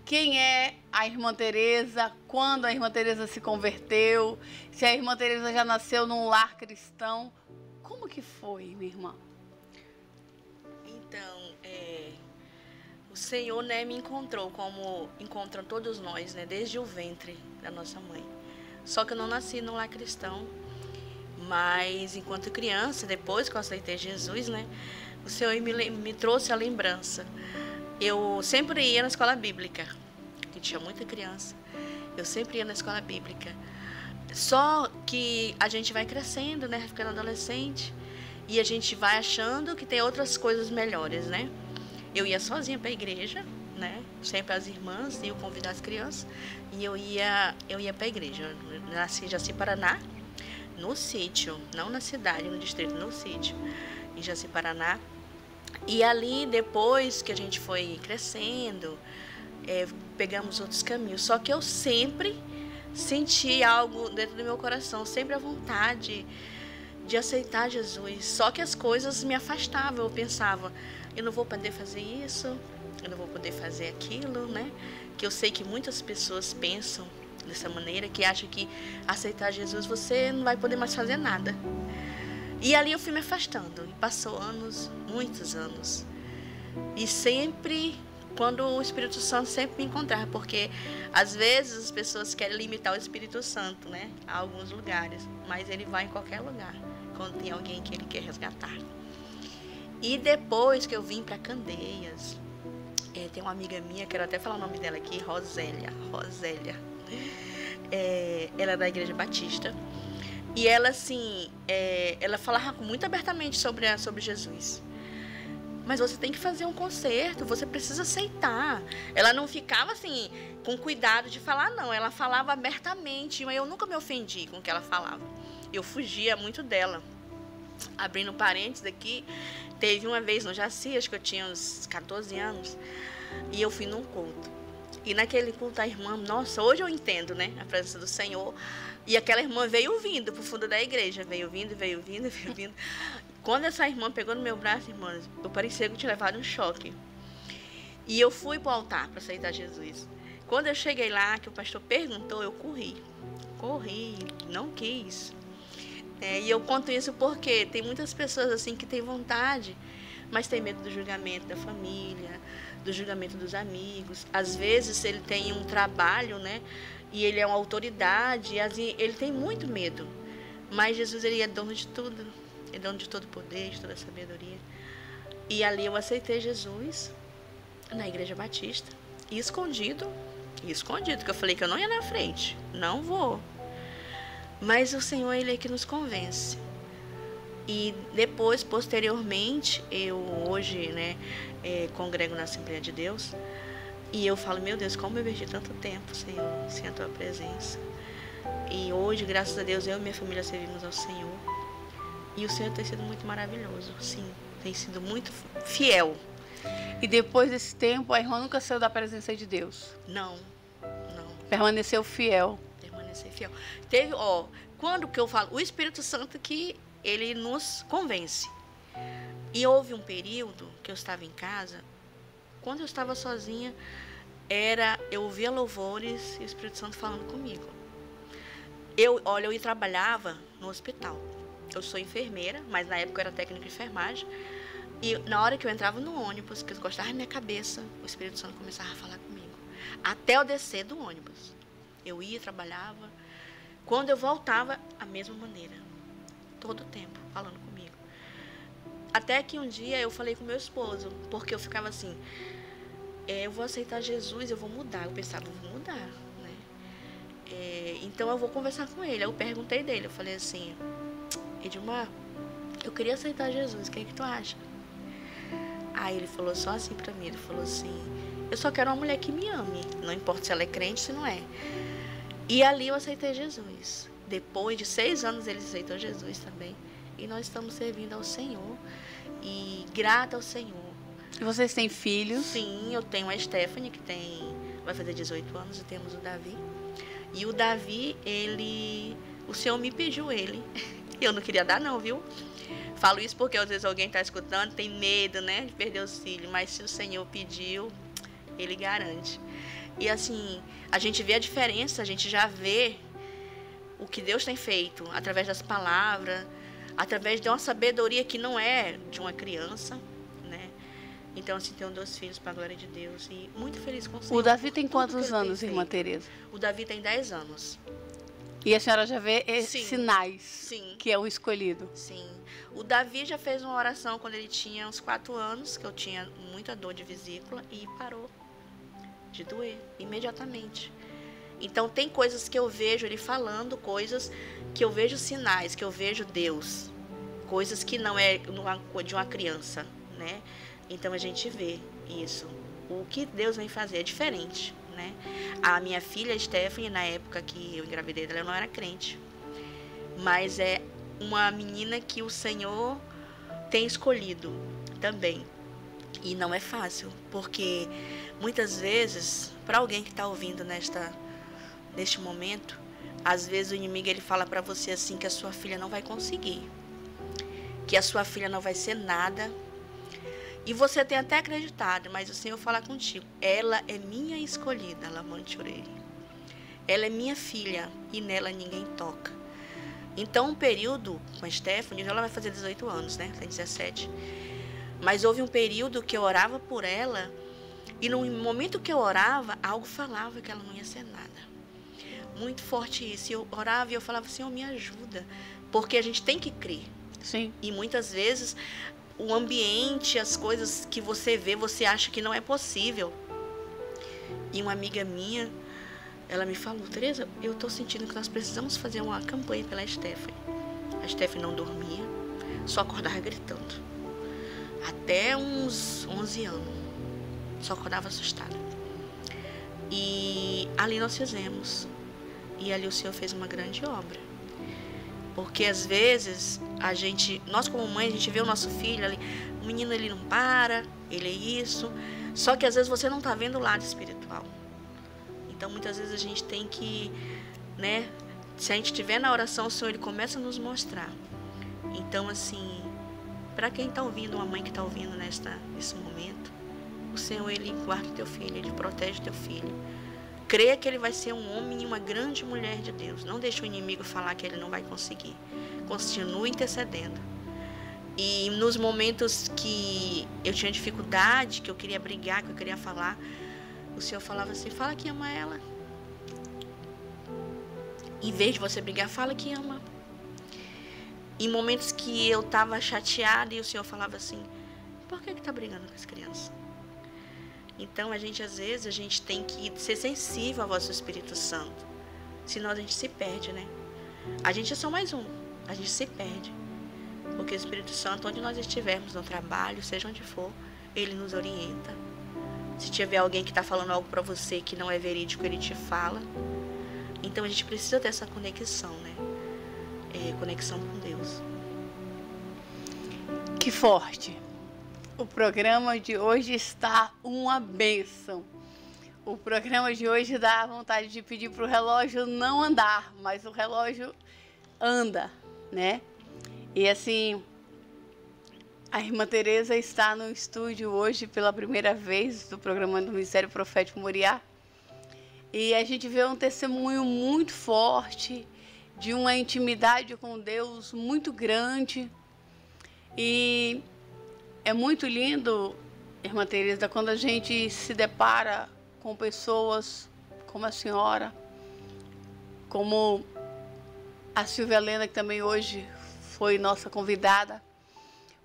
quem é a irmã Tereza, quando a irmã Tereza se converteu, se a irmã Tereza já nasceu num lar cristão. Como que foi, minha irmã? Então, o Senhor, né, me encontrou como encontram todos nós, né, desde o ventre da nossa mãe. Só que eu não nasci num lar cristão, mas enquanto criança, depois que eu aceitei Jesus, né, o Senhor me trouxe a lembrança. Eu sempre ia na escola bíblica, que tinha muita criança. Eu sempre ia na escola bíblica. Só que a gente vai crescendo, né, ficando adolescente, e a gente vai achando que tem outras coisas melhores, né? Eu ia sozinha para a igreja, né? Sempre as irmãs iam convidar as crianças, e eu ia para a igreja. Eu nasci em Jaci Paraná, no sítio, não na cidade, no distrito, no sítio, em Jaci Paraná. E ali, depois que a gente foi crescendo, pegamos outros caminhos. Só que eu sempre senti algo dentro do meu coração, sempre a vontade de aceitar Jesus. Só que as coisas me afastavam. Eu pensava, eu não vou poder fazer isso, eu não vou poder fazer aquilo, né? Que eu sei que muitas pessoas pensam dessa maneira, que acham que aceitar Jesus você não vai poder mais fazer nada. E ali eu fui me afastando. E passou anos, muitos anos. E sempre, quando o Espírito Santo sempre me encontrava, porque às vezes as pessoas querem limitar o Espírito Santo, né, a alguns lugares, mas ele vai em qualquer lugar, quando tem alguém que ele quer resgatar. E depois que eu vim para Candeias, tem uma amiga minha, quero até falar o nome dela aqui, Rosélia. Ela é da Igreja Batista. E ela, assim, ela falava muito abertamente sobre Jesus. Mas você tem que fazer um concerto, você precisa aceitar. Ela não ficava, assim, com cuidado de falar, não. Ela falava abertamente, mas eu nunca me ofendi com o que ela falava. Eu fugia muito dela. Abrindo parênteses aqui, teve uma vez no Jaci, acho que eu tinha uns 14 anos, e eu fui num culto. E naquele culto a irmã, nossa, hoje eu entendo, né, a presença do Senhor. E aquela irmã veio vindo pro fundo da igreja, veio vindo. Quando essa irmã pegou no meu braço, irmãs, eu parecia que eu tinha levado um choque. E eu fui pro altar para aceitar Jesus. Quando eu cheguei lá, que o pastor perguntou, eu corri, não quis. E eu conto isso porque tem muitas pessoas assim que têm vontade, mas tem medo do julgamento da família, do julgamento dos amigos. Às vezes ele tem um trabalho, né? E ele é uma autoridade, e ele tem muito medo. Mas Jesus, ele é dono de tudo. Ele é dono de todo poder, de toda sabedoria. E ali eu aceitei Jesus na Igreja Batista. E escondido, que eu falei que eu não ia na frente. Não vou. Mas o Senhor, ele é que nos convence. E depois, posteriormente, eu hoje, né, congrego na Assembleia de Deus. E eu falo, meu Deus, como eu perdi tanto tempo, Senhor, sem a Tua presença. E hoje, graças a Deus, eu e minha família servimos ao Senhor. E o Senhor tem sido muito maravilhoso, sim, tem sido muito fiel. E depois desse tempo, a irmã nunca saiu da presença de Deus? Não. Permaneceu fiel? Permanecer fiel. Teve, quando que eu falo, o Espírito Santo que ele nos convence. E houve um período que eu estava em casa. Quando eu estava sozinha, eu ouvia louvores e o Espírito Santo falando comigo. Eu trabalhava no hospital. Eu sou enfermeira, mas na época eu era técnica de enfermagem. E na hora que eu entrava no ônibus, que eu encostava na minha cabeça, o Espírito Santo começava a falar comigo. Até eu descer do ônibus. Eu ia, trabalhava. Quando eu voltava, a mesma maneira. Todo o tempo, falando comigo. Até que um dia eu falei com meu esposo, porque eu ficava assim, eu vou aceitar Jesus, eu vou mudar. Eu pensava, eu vou mudar, né? Então eu vou conversar com ele. Eu perguntei dele, eu falei assim, Edmar, eu queria aceitar Jesus, o que tu acha? Aí ele falou só assim pra mim, ele falou assim, eu só quero uma mulher que me ame, não importa se ela é crente ou se não é. E ali eu aceitei Jesus. Depois de 6 anos ele aceitou Jesus também. E nós estamos servindo ao Senhor. E grata ao Senhor. E vocês têm filhos? Sim, eu tenho a Stephanie, que vai fazer 18 anos, e temos o Davi. E o Davi, o Senhor me pediu ele. Eu não queria dar não, viu? Falo isso porque às vezes alguém está escutando, tem medo, né, de perder os filhos. Mas se o Senhor pediu, Ele garante. E assim, a gente vê a diferença, a gente já vê o que Deus tem feito através das palavras, através de uma sabedoria que não é de uma criança, né? Então, assim, tenho 2 filhos para a glória de Deus e muito feliz com o Senhor. O Davi tem quantos anos, irmã Tereza? O Davi tem 10 anos. E a senhora já vê esses sinais Sim. que é o escolhido? Sim. O Davi já fez uma oração quando ele tinha uns 4 anos, que eu tinha muita dor de vesícula, e parou de doer imediatamente. Então, tem coisas que eu vejo ele falando, coisas que eu vejo sinais, que eu vejo Deus. Coisas que não é de uma criança, né? Então, a gente vê isso. O que Deus vem fazer é diferente, né? A minha filha, Stephanie, na época que eu engravidei dela, ela não era crente. Mas é uma menina que o Senhor tem escolhido também. E não é fácil, porque muitas vezes, para alguém que está ouvindo neste momento, às vezes o inimigo ele fala para você assim que a sua filha não vai conseguir, que a sua filha não vai ser nada. E você tem até acreditado, mas o Senhor fala contigo. Ela é minha escolhida, Lamanturei. Ela é minha filha e nela ninguém toca. Então, um período com a Stephanie, ela vai fazer 18 anos, né? Tem 17. Mas houve um período que eu orava por ela e no momento que eu orava, algo falava que ela não ia ser nada. Muito forte isso. Eu orava e eu falava, Senhor, me ajuda. Porque a gente tem que crer. Sim. E muitas vezes o ambiente, as coisas que você vê, você acha que não é possível. E uma amiga minha, ela me falou, Tereza, eu estou sentindo que nós precisamos fazer uma campanha pela Stephanie. A Stephanie não dormia, só acordava gritando. Até uns 11 anos. Só acordava assustada. E ali nós fizemos. E ali o Senhor fez uma grande obra. Porque às vezes nós como mãe, a gente vê o nosso filho ali, o menino ele não para, ele é isso. Só que às vezes você não está vendo o lado espiritual. Então muitas vezes a gente tem que, né? Se a gente estiver na oração, o Senhor ele começa a nos mostrar. Então assim, para quem está ouvindo, uma mãe que está ouvindo nesse momento, o Senhor ele guarda o teu filho, ele protege o teu filho. Creia que ele vai ser um homem e uma grande mulher de Deus. Não deixe o inimigo falar que ele não vai conseguir. Continue intercedendo. E nos momentos que eu tinha dificuldade, que eu queria brigar, que eu queria falar, o Senhor falava assim, fala que ama ela. Em vez de você brigar, fala que ama. Em momentos que eu estava chateada e o Senhor falava assim, por que está brigando com as crianças? Então, às vezes, a gente tem que ser sensível ao vosso Espírito Santo. Senão a gente se perde, né? A gente é só mais um. A gente se perde. Porque o Espírito Santo, onde nós estivermos, no trabalho, seja onde for, ele nos orienta. Se tiver alguém que está falando algo para você que não é verídico, ele te fala. Então, a gente precisa dessa conexão, né? Conexão com Deus. Que forte! O programa de hoje está uma bênção. O programa de hoje dá vontade de pedir para o relógio não andar, mas o relógio anda, né? E assim, a irmã Tereza está no estúdio hoje pela primeira vez do programa do Ministério Profético Moriá. E a gente vê um testemunho muito forte, de uma intimidade com Deus muito grande. E é muito lindo, irmã Tereza, quando a gente se depara com pessoas como a senhora, como a Silvia Helena, que também hoje foi nossa convidada,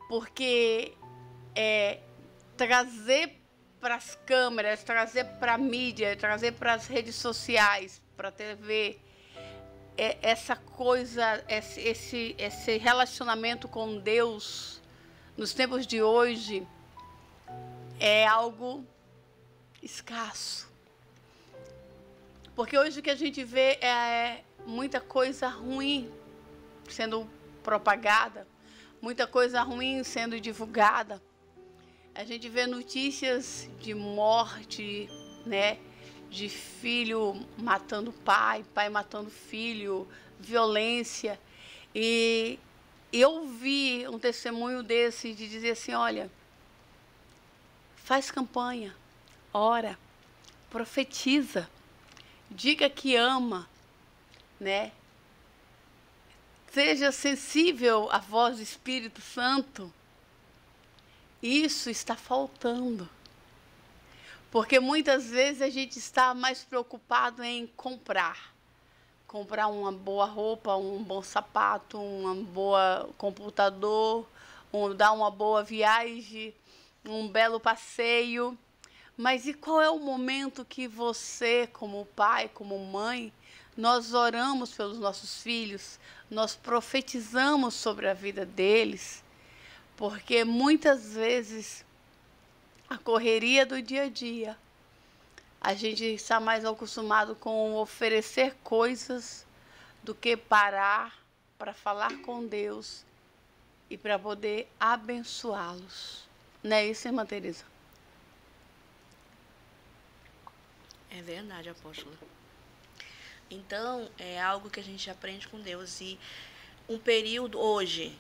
porque trazer para as câmeras, trazer para a mídia, trazer para as redes sociais, para a TV, essa coisa, esse relacionamento com Deus nos tempos de hoje é algo escasso. Porque hoje o que a gente vê é muita coisa ruim sendo propagada, muita coisa ruim sendo divulgada. A gente vê notícias de morte, né? De filho matando pai, pai matando filho, violência. E eu vi um testemunho desse de dizer assim, olha, faz campanha, ora, profetiza, diga que ama, né? Seja sensível à voz do Espírito Santo. Isso está faltando. Porque muitas vezes a gente está mais preocupado em comprar. Comprar uma boa roupa, um bom sapato, um bom computador, dar uma boa viagem, um belo passeio. Mas e qual é o momento que você, como pai, como mãe, nós oramos pelos nossos filhos, nós profetizamos sobre a vida deles? Porque muitas vezes a correria do dia a dia, a gente está mais acostumado com oferecer coisas do que parar para falar com Deus e para poder abençoá-los. Não é isso, irmã Teresa? É verdade, apóstola. Então, é algo que a gente aprende com Deus. E um período hoje,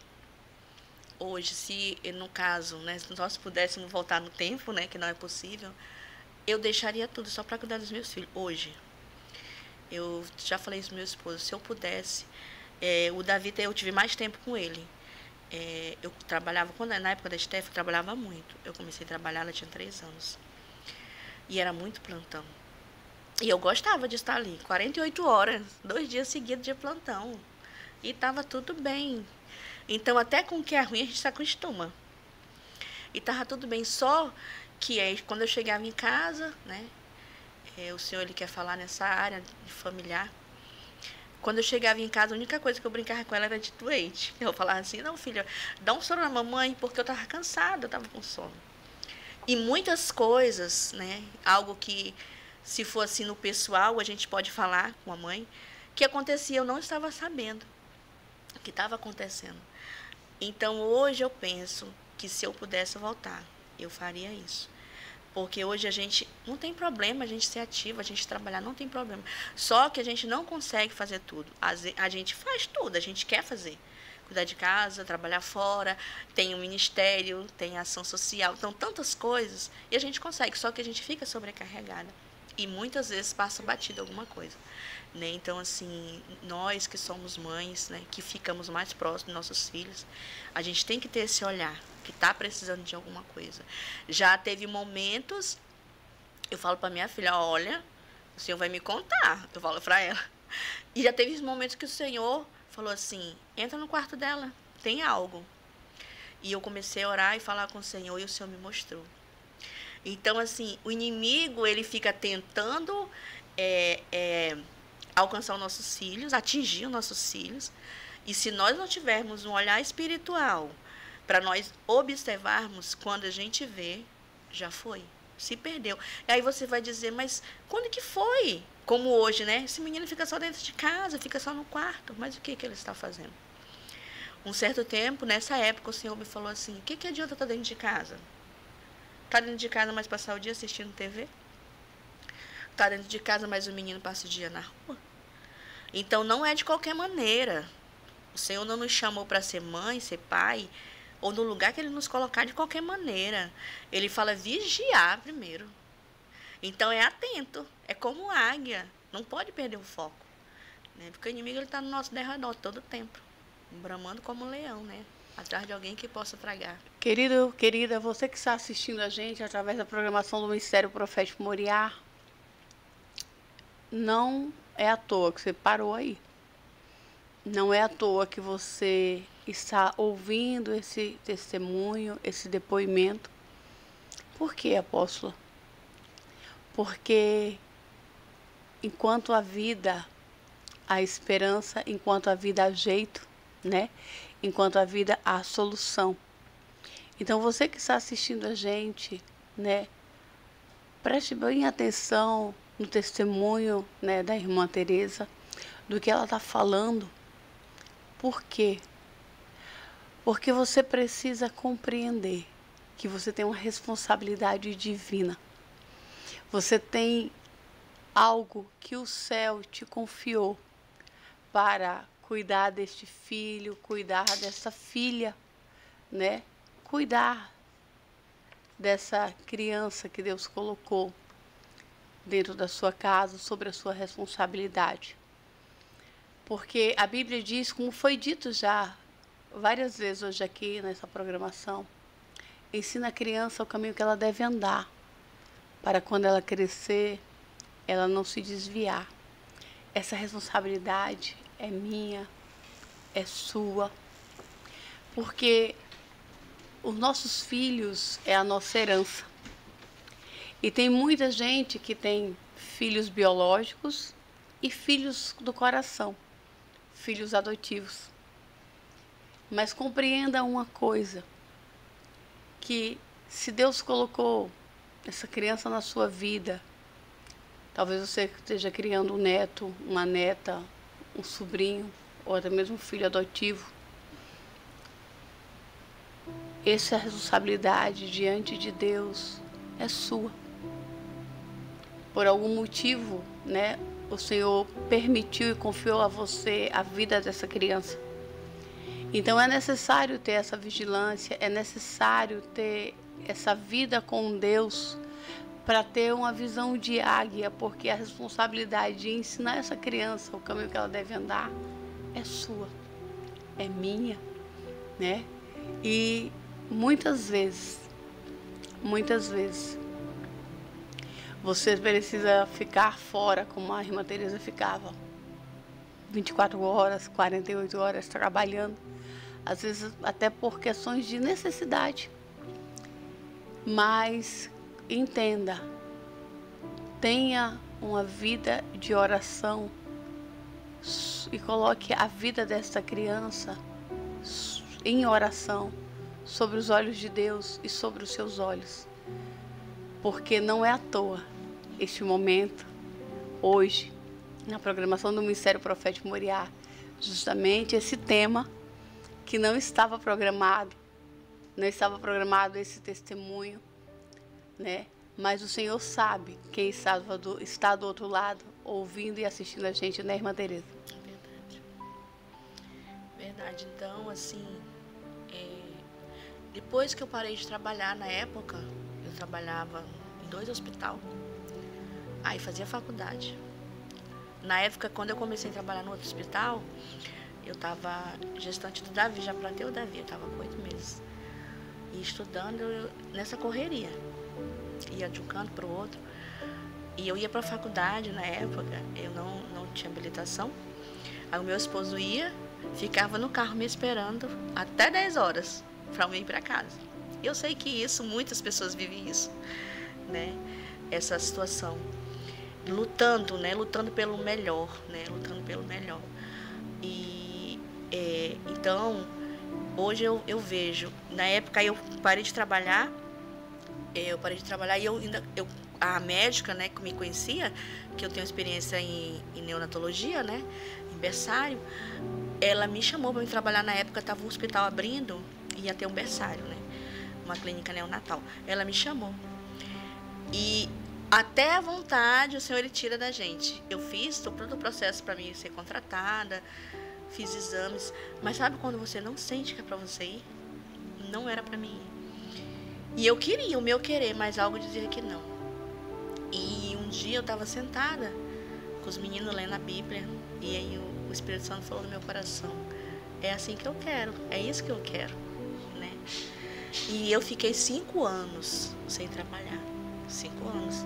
se no caso, né, se nós pudéssemos voltar no tempo, né, que não é possível, eu deixaria tudo só para cuidar dos meus filhos. Hoje, eu já falei isso pro meu esposo, se eu pudesse, o Davi, eu tive mais tempo com ele. Eu trabalhava, na época da Steph, eu trabalhava muito. Eu comecei a trabalhar, ela tinha 3 anos. E era muito plantão. E eu gostava de estar ali, 48 horas, 2 dias seguidos de plantão. E estava tudo bem. Então, até com o que é ruim, a gente se acostuma. E estava tudo bem, só que quando eu chegava em casa, né? O senhor, ele quer falar nessa área de familiar. Quando eu chegava em casa, a única coisa que eu brincava com ela era de doente. Eu falava assim, não, filha, dá um sono na mamãe, porque eu estava cansada, eu estava com sono. E muitas coisas, né? Algo que, se for assim no pessoal, a gente pode falar com a mãe, que acontecia, eu não estava sabendo o que estava acontecendo. Então, hoje eu penso que se eu pudesse voltar, eu faria isso. Porque hoje a gente não tem problema, a gente ser ativa, a gente trabalhar, não tem problema. Só que a gente não consegue fazer tudo. A gente faz tudo, a gente quer fazer. Cuidar de casa, trabalhar fora, tem um ministério, tem ação social, então tantas coisas. E a gente consegue, só que a gente fica sobrecarregada. E muitas vezes passa batido alguma coisa. Né? Então, assim, nós que somos mães, né, que ficamos mais próximos dos nossos filhos, a gente tem que ter esse olhar, que está precisando de alguma coisa. Já teve momentos, eu falo para minha filha, olha, o Senhor vai me contar, eu falo para ela. E já teve momentos que o Senhor falou assim, entra no quarto dela, tem algo. E eu comecei a orar e falar com o Senhor, e o Senhor me mostrou. Então, assim, o inimigo, ele fica tentando alcançar os nossos filhos, atingir os nossos filhos. E se nós não tivermos um olhar espiritual para nós observarmos, quando a gente vê, já foi, se perdeu. E aí você vai dizer, mas quando que foi? Como hoje, né? Esse menino fica só dentro de casa, fica só no quarto. Mas o que ele está fazendo? Um certo tempo, nessa época, o Senhor me falou assim, o que adianta estar dentro de casa? Está dentro de casa, mas passar o dia assistindo TV? Está dentro de casa, mas o menino passa o dia na rua? Então, não é de qualquer maneira. O Senhor não nos chamou para ser mãe, ser pai, ou no lugar que Ele nos colocar de qualquer maneira. Ele fala vigiar primeiro. Então, é atento. É como águia. Não pode perder o foco. Né? Porque o inimigo está no nosso derredor todo o tempo. Bramando como um leão, né? Atrás de alguém que possa tragar. Querido, querida, você que está assistindo a gente através da programação do Ministério Profético Moriá, não é à toa que você parou aí. Não é à toa que você está ouvindo esse testemunho, esse depoimento. Por quê, apóstola? Porque enquanto a vida, a esperança, enquanto a vida há jeito, né? Enquanto a vida há solução. Então, você que está assistindo a gente, né? Preste bem atenção no testemunho, né, da irmã Teresa, do que ela está falando. Por quê? Porque você precisa compreender que você tem uma responsabilidade divina. Você tem algo que o céu te confiou para cuidar deste filho, cuidar dessa filha, né? Cuidar dessa criança que Deus colocou dentro da sua casa, sobre a sua responsabilidade. Porque a Bíblia diz, como foi dito já várias vezes hoje aqui nessa programação, ensina a criança o caminho que ela deve andar, para quando ela crescer, ela não se desviar. Essa responsabilidade é minha, é sua, porque os nossos filhos é a nossa herança. E tem muita gente que tem filhos biológicos e filhos do coração, filhos adotivos. Mas compreenda uma coisa, que se Deus colocou essa criança na sua vida, talvez você esteja criando um neto, uma neta, um sobrinho, ou até mesmo um filho adotivo. Essa responsabilidade diante de Deus é sua. Por algum motivo, né, o Senhor permitiu e confiou a você a vida dessa criança. Então é necessário ter essa vigilância, é necessário ter essa vida com Deus para ter uma visão de águia, porque a responsabilidade de ensinar essa criança o caminho que ela deve andar é sua, é minha, né? E muitas vezes, você precisa ficar fora, como a irmã Teresa ficava, 24 horas, 48 horas trabalhando, às vezes até por questões de necessidade. Mas entenda, tenha uma vida de oração e coloque a vida desta criança em oração sobre os olhos de Deus e sobre os seus olhos. Porque não é à toa este momento, hoje, na programação do Ministério Profético Moriá, justamente esse tema que não estava programado esse testemunho, né? Mas o Senhor sabe quem está do outro lado, ouvindo e assistindo a gente, né, irmã Teresa? Verdade. Verdade. Então, assim, depois que eu parei de trabalhar na época, eu trabalhava em 2 hospitais, aí fazia faculdade. Na época, quando eu comecei a trabalhar no outro hospital, eu estava gestante do Davi, já plantei o Davi, eu estava com 8 meses. E estudando nessa correria. Ia de um canto para o outro. E eu ia para a faculdade na época, eu não tinha habilitação. Aí o meu esposo ia, ficava no carro me esperando até 10 horas para eu ir para casa. Eu sei que isso, muitas pessoas vivem isso, né? Essa situação. Lutando, né? Lutando pelo melhor, né? Lutando pelo melhor. E então, hoje eu vejo, na época eu parei de trabalhar, e a médica, né, que me conhecia, que eu tenho experiência em neonatologia, né, em berçário, ela me chamou para me trabalhar. Na época estava o hospital abrindo, ia ter um berçário, né, uma clínica neonatal. Ela me chamou. E até a vontade o Senhor ele tira da gente. Eu fiz todo o processo para mim ser contratada, fiz exames, mas sabe quando você não sente que é para você ir? Não era para mim ir. E eu queria, o meu querer, mas algo dizia que não. E um dia eu estava sentada com os meninos lendo a Bíblia, e aí o Espírito Santo falou no meu coração: é assim que eu quero, é isso que eu quero, né? E eu fiquei 5 anos sem trabalhar, 5 anos.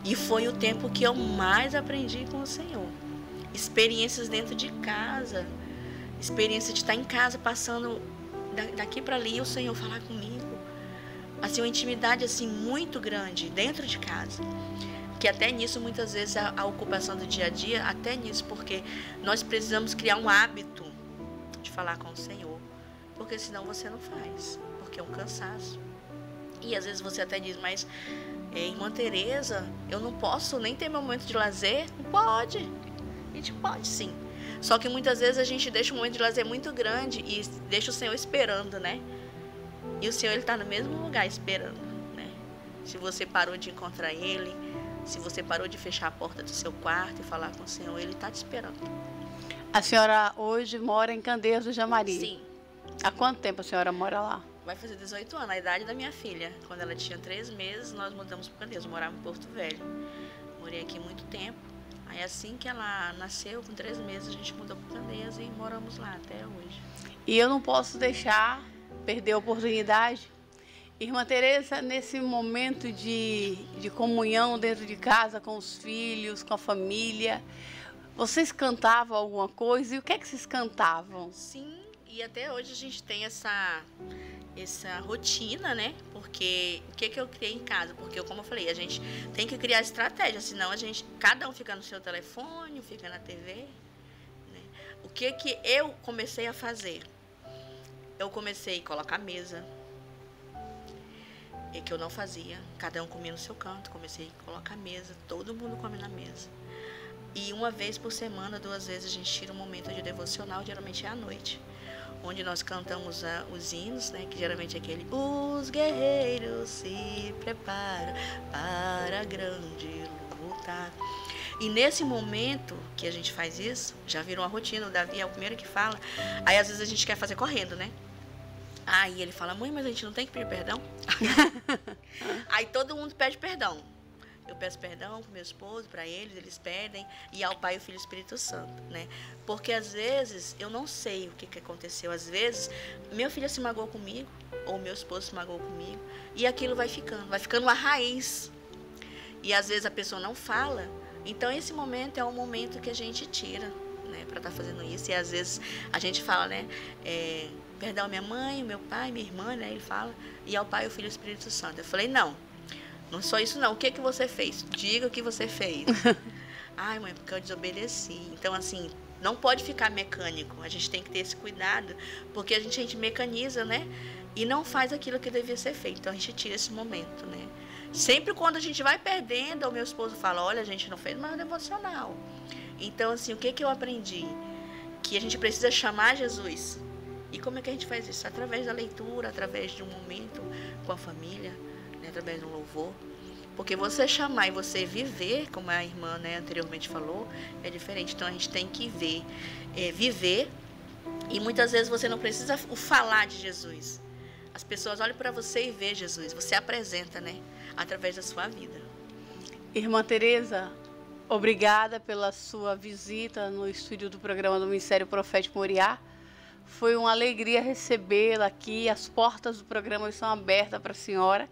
E foi o tempo que eu mais aprendi com o Senhor. Experiências dentro de casa, experiência de estar em casa, passando daqui para ali, o Senhor falar comigo. Assim, uma intimidade assim muito grande dentro de casa, que até nisso muitas vezes a ocupação do dia a dia, até nisso, porque nós precisamos criar um hábito de falar com o Senhor, porque senão você não faz, porque é um cansaço, E às vezes você até diz, mas irmã Tereza, eu não posso nem ter meu momento de lazer? Não pode. A gente pode sim. Só que muitas vezes a gente deixa um momento de lazer muito grande e deixa o Senhor esperando, né? E o Senhor, Ele está no mesmo lugar esperando, né? Se você parou de encontrar Ele, se você parou de fechar a porta do seu quarto e falar com o Senhor, Ele está te esperando. A senhora hoje mora em Candeias do Jamari? Sim. Há quanto tempo a senhora mora lá? Vai fazer 18 anos, a idade da minha filha. Quando ela tinha 3 meses, nós mudamos para Candeias. Eu morava em Porto Velho. Morei aqui muito tempo. Aí assim que ela nasceu, com 3 meses, a gente mudou para Candeias e moramos lá até hoje. E eu não posso deixar perder a oportunidade. Irmã Tereza, nesse momento de comunhão dentro de casa, com os filhos, com a família, vocês cantavam alguma coisa? E o que é que vocês cantavam? Sim, e até hoje a gente tem essa rotina, né? Porque o que eu criei em casa? Porque, como eu falei, a gente tem que criar estratégia, senão cada um fica no seu telefone, fica na TV, né? O que eu comecei a fazer? Eu comecei a colocar mesa, que eu não fazia, cada um comia no seu canto, comecei a colocar mesa, todo mundo come na mesa. E uma vez por semana, 2 vezes, a gente tira um momento de devocional, geralmente é à noite, onde nós cantamos os hinos, né, que geralmente é aquele: os guerreiros se preparam para a grande luta. E nesse momento que a gente faz isso, já virou uma rotina, o Davi é o primeiro que fala, aí às vezes a gente quer fazer correndo, né? Aí ele fala: mãe, mas a gente não tem que pedir perdão? Aí todo mundo pede perdão. Eu peço perdão para meu esposo, para eles pedem, e ao Pai, o Filho e o Espírito Santo, né? Porque às vezes eu não sei o que aconteceu. Às vezes meu filho se magoou comigo, ou meu esposo se magoou comigo, e aquilo vai ficando uma raiz. E às vezes a pessoa não fala. Então esse momento é um momento que a gente tira, né, para estar fazendo isso. E às vezes a gente fala, né? Perdão, minha mãe, meu pai, minha irmã, né? Ele fala, e ao Pai, o Filho e o Espírito Santo. Eu falei: não só isso não. O que você fez? Diga o que você fez. Ai, mãe, porque eu desobedeci. Então, assim, não pode ficar mecânico. A gente tem que ter esse cuidado, porque a gente mecaniza, né? E não faz aquilo que devia ser feito. Então, a gente tira esse momento, né? Sempre quando a gente vai perdendo, o meu esposo fala: olha, a gente não fez mais devocional. Então, assim, o que eu aprendi? Que a gente precisa chamar Jesus. E como é que a gente faz isso? Através da leitura, através de um momento com a família, né? Através de um louvor. Porque você chamar e você viver, como a irmã, né, anteriormente falou, é diferente. Então a gente tem que viver. E muitas vezes você não precisa falar de Jesus. As pessoas olham para você e vê Jesus. Você apresenta, né, através da sua vida. Irmã Tereza, obrigada pela sua visita no estúdio do programa do Ministério Profético Moriá. Foi uma alegria recebê-la aqui. As portas do programa estão abertas para a senhora,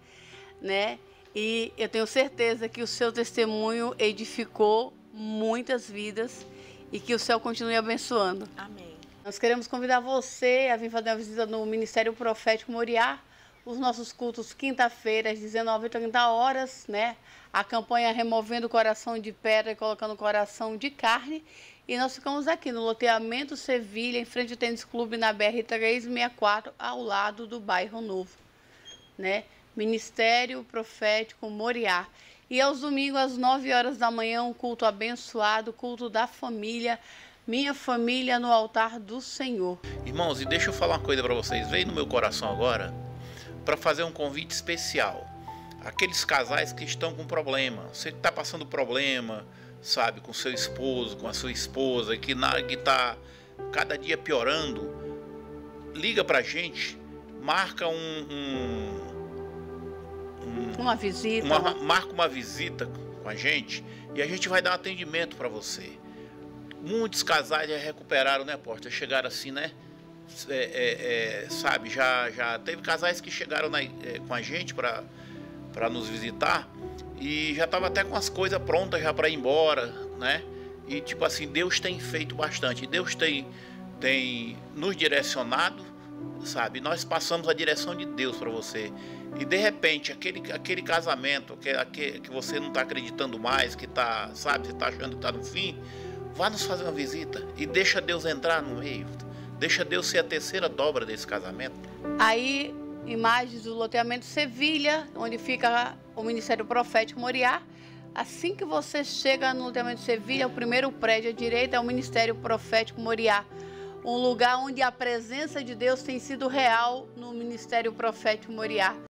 né? E eu tenho certeza que o seu testemunho edificou muitas vidas e que o céu continue abençoando. Amém. Nós queremos convidar você a vir fazer uma visita no Ministério Profético Moriá. Os nossos cultos quinta-feira às 19h30, né? A campanha Removendo o Coração de Pedra e Colocando o Coração de Carne. E nós ficamos aqui no loteamento Sevilha, em frente ao Tênis Clube, na BR-364, ao lado do Bairro Novo, né? Ministério Profético Moriá. E aos domingos, às 9h da manhã, um culto abençoado, culto da família, minha família no altar do Senhor. Irmãos, e deixa eu falar uma coisa para vocês. Veio no meu coração agora para fazer um convite especial. Aqueles casais que estão com problema. Você que está passando problema, sabe, com seu esposo, com a sua esposa, que está cada dia piorando, liga pra gente, marca uma visita. Marca uma visita com a gente e a gente vai dar um atendimento para você. Muitos casais já recuperaram, né, Porta? Chegaram assim, né? Sabe, já teve casais que chegaram com a gente para nos visitar e já estava até com as coisas prontas já para ir embora, né? E tipo assim, Deus tem feito bastante. Deus tem nos direcionado, sabe? Nós passamos a direção de Deus para você. E de repente, aquele casamento que você não está acreditando mais, que tá, sabe, você está achando que está no fim, vá nos fazer uma visita e deixa Deus entrar no meio. Deixa Deus ser a terceira dobra desse casamento. Aí imagens do loteamento Sevilha, onde fica o Ministério Profético Moriá. Assim que você chega no loteamento Sevilha, o primeiro prédio à direita é o Ministério Profético Moriá. Um lugar onde a presença de Deus tem sido real no Ministério Profético Moriá.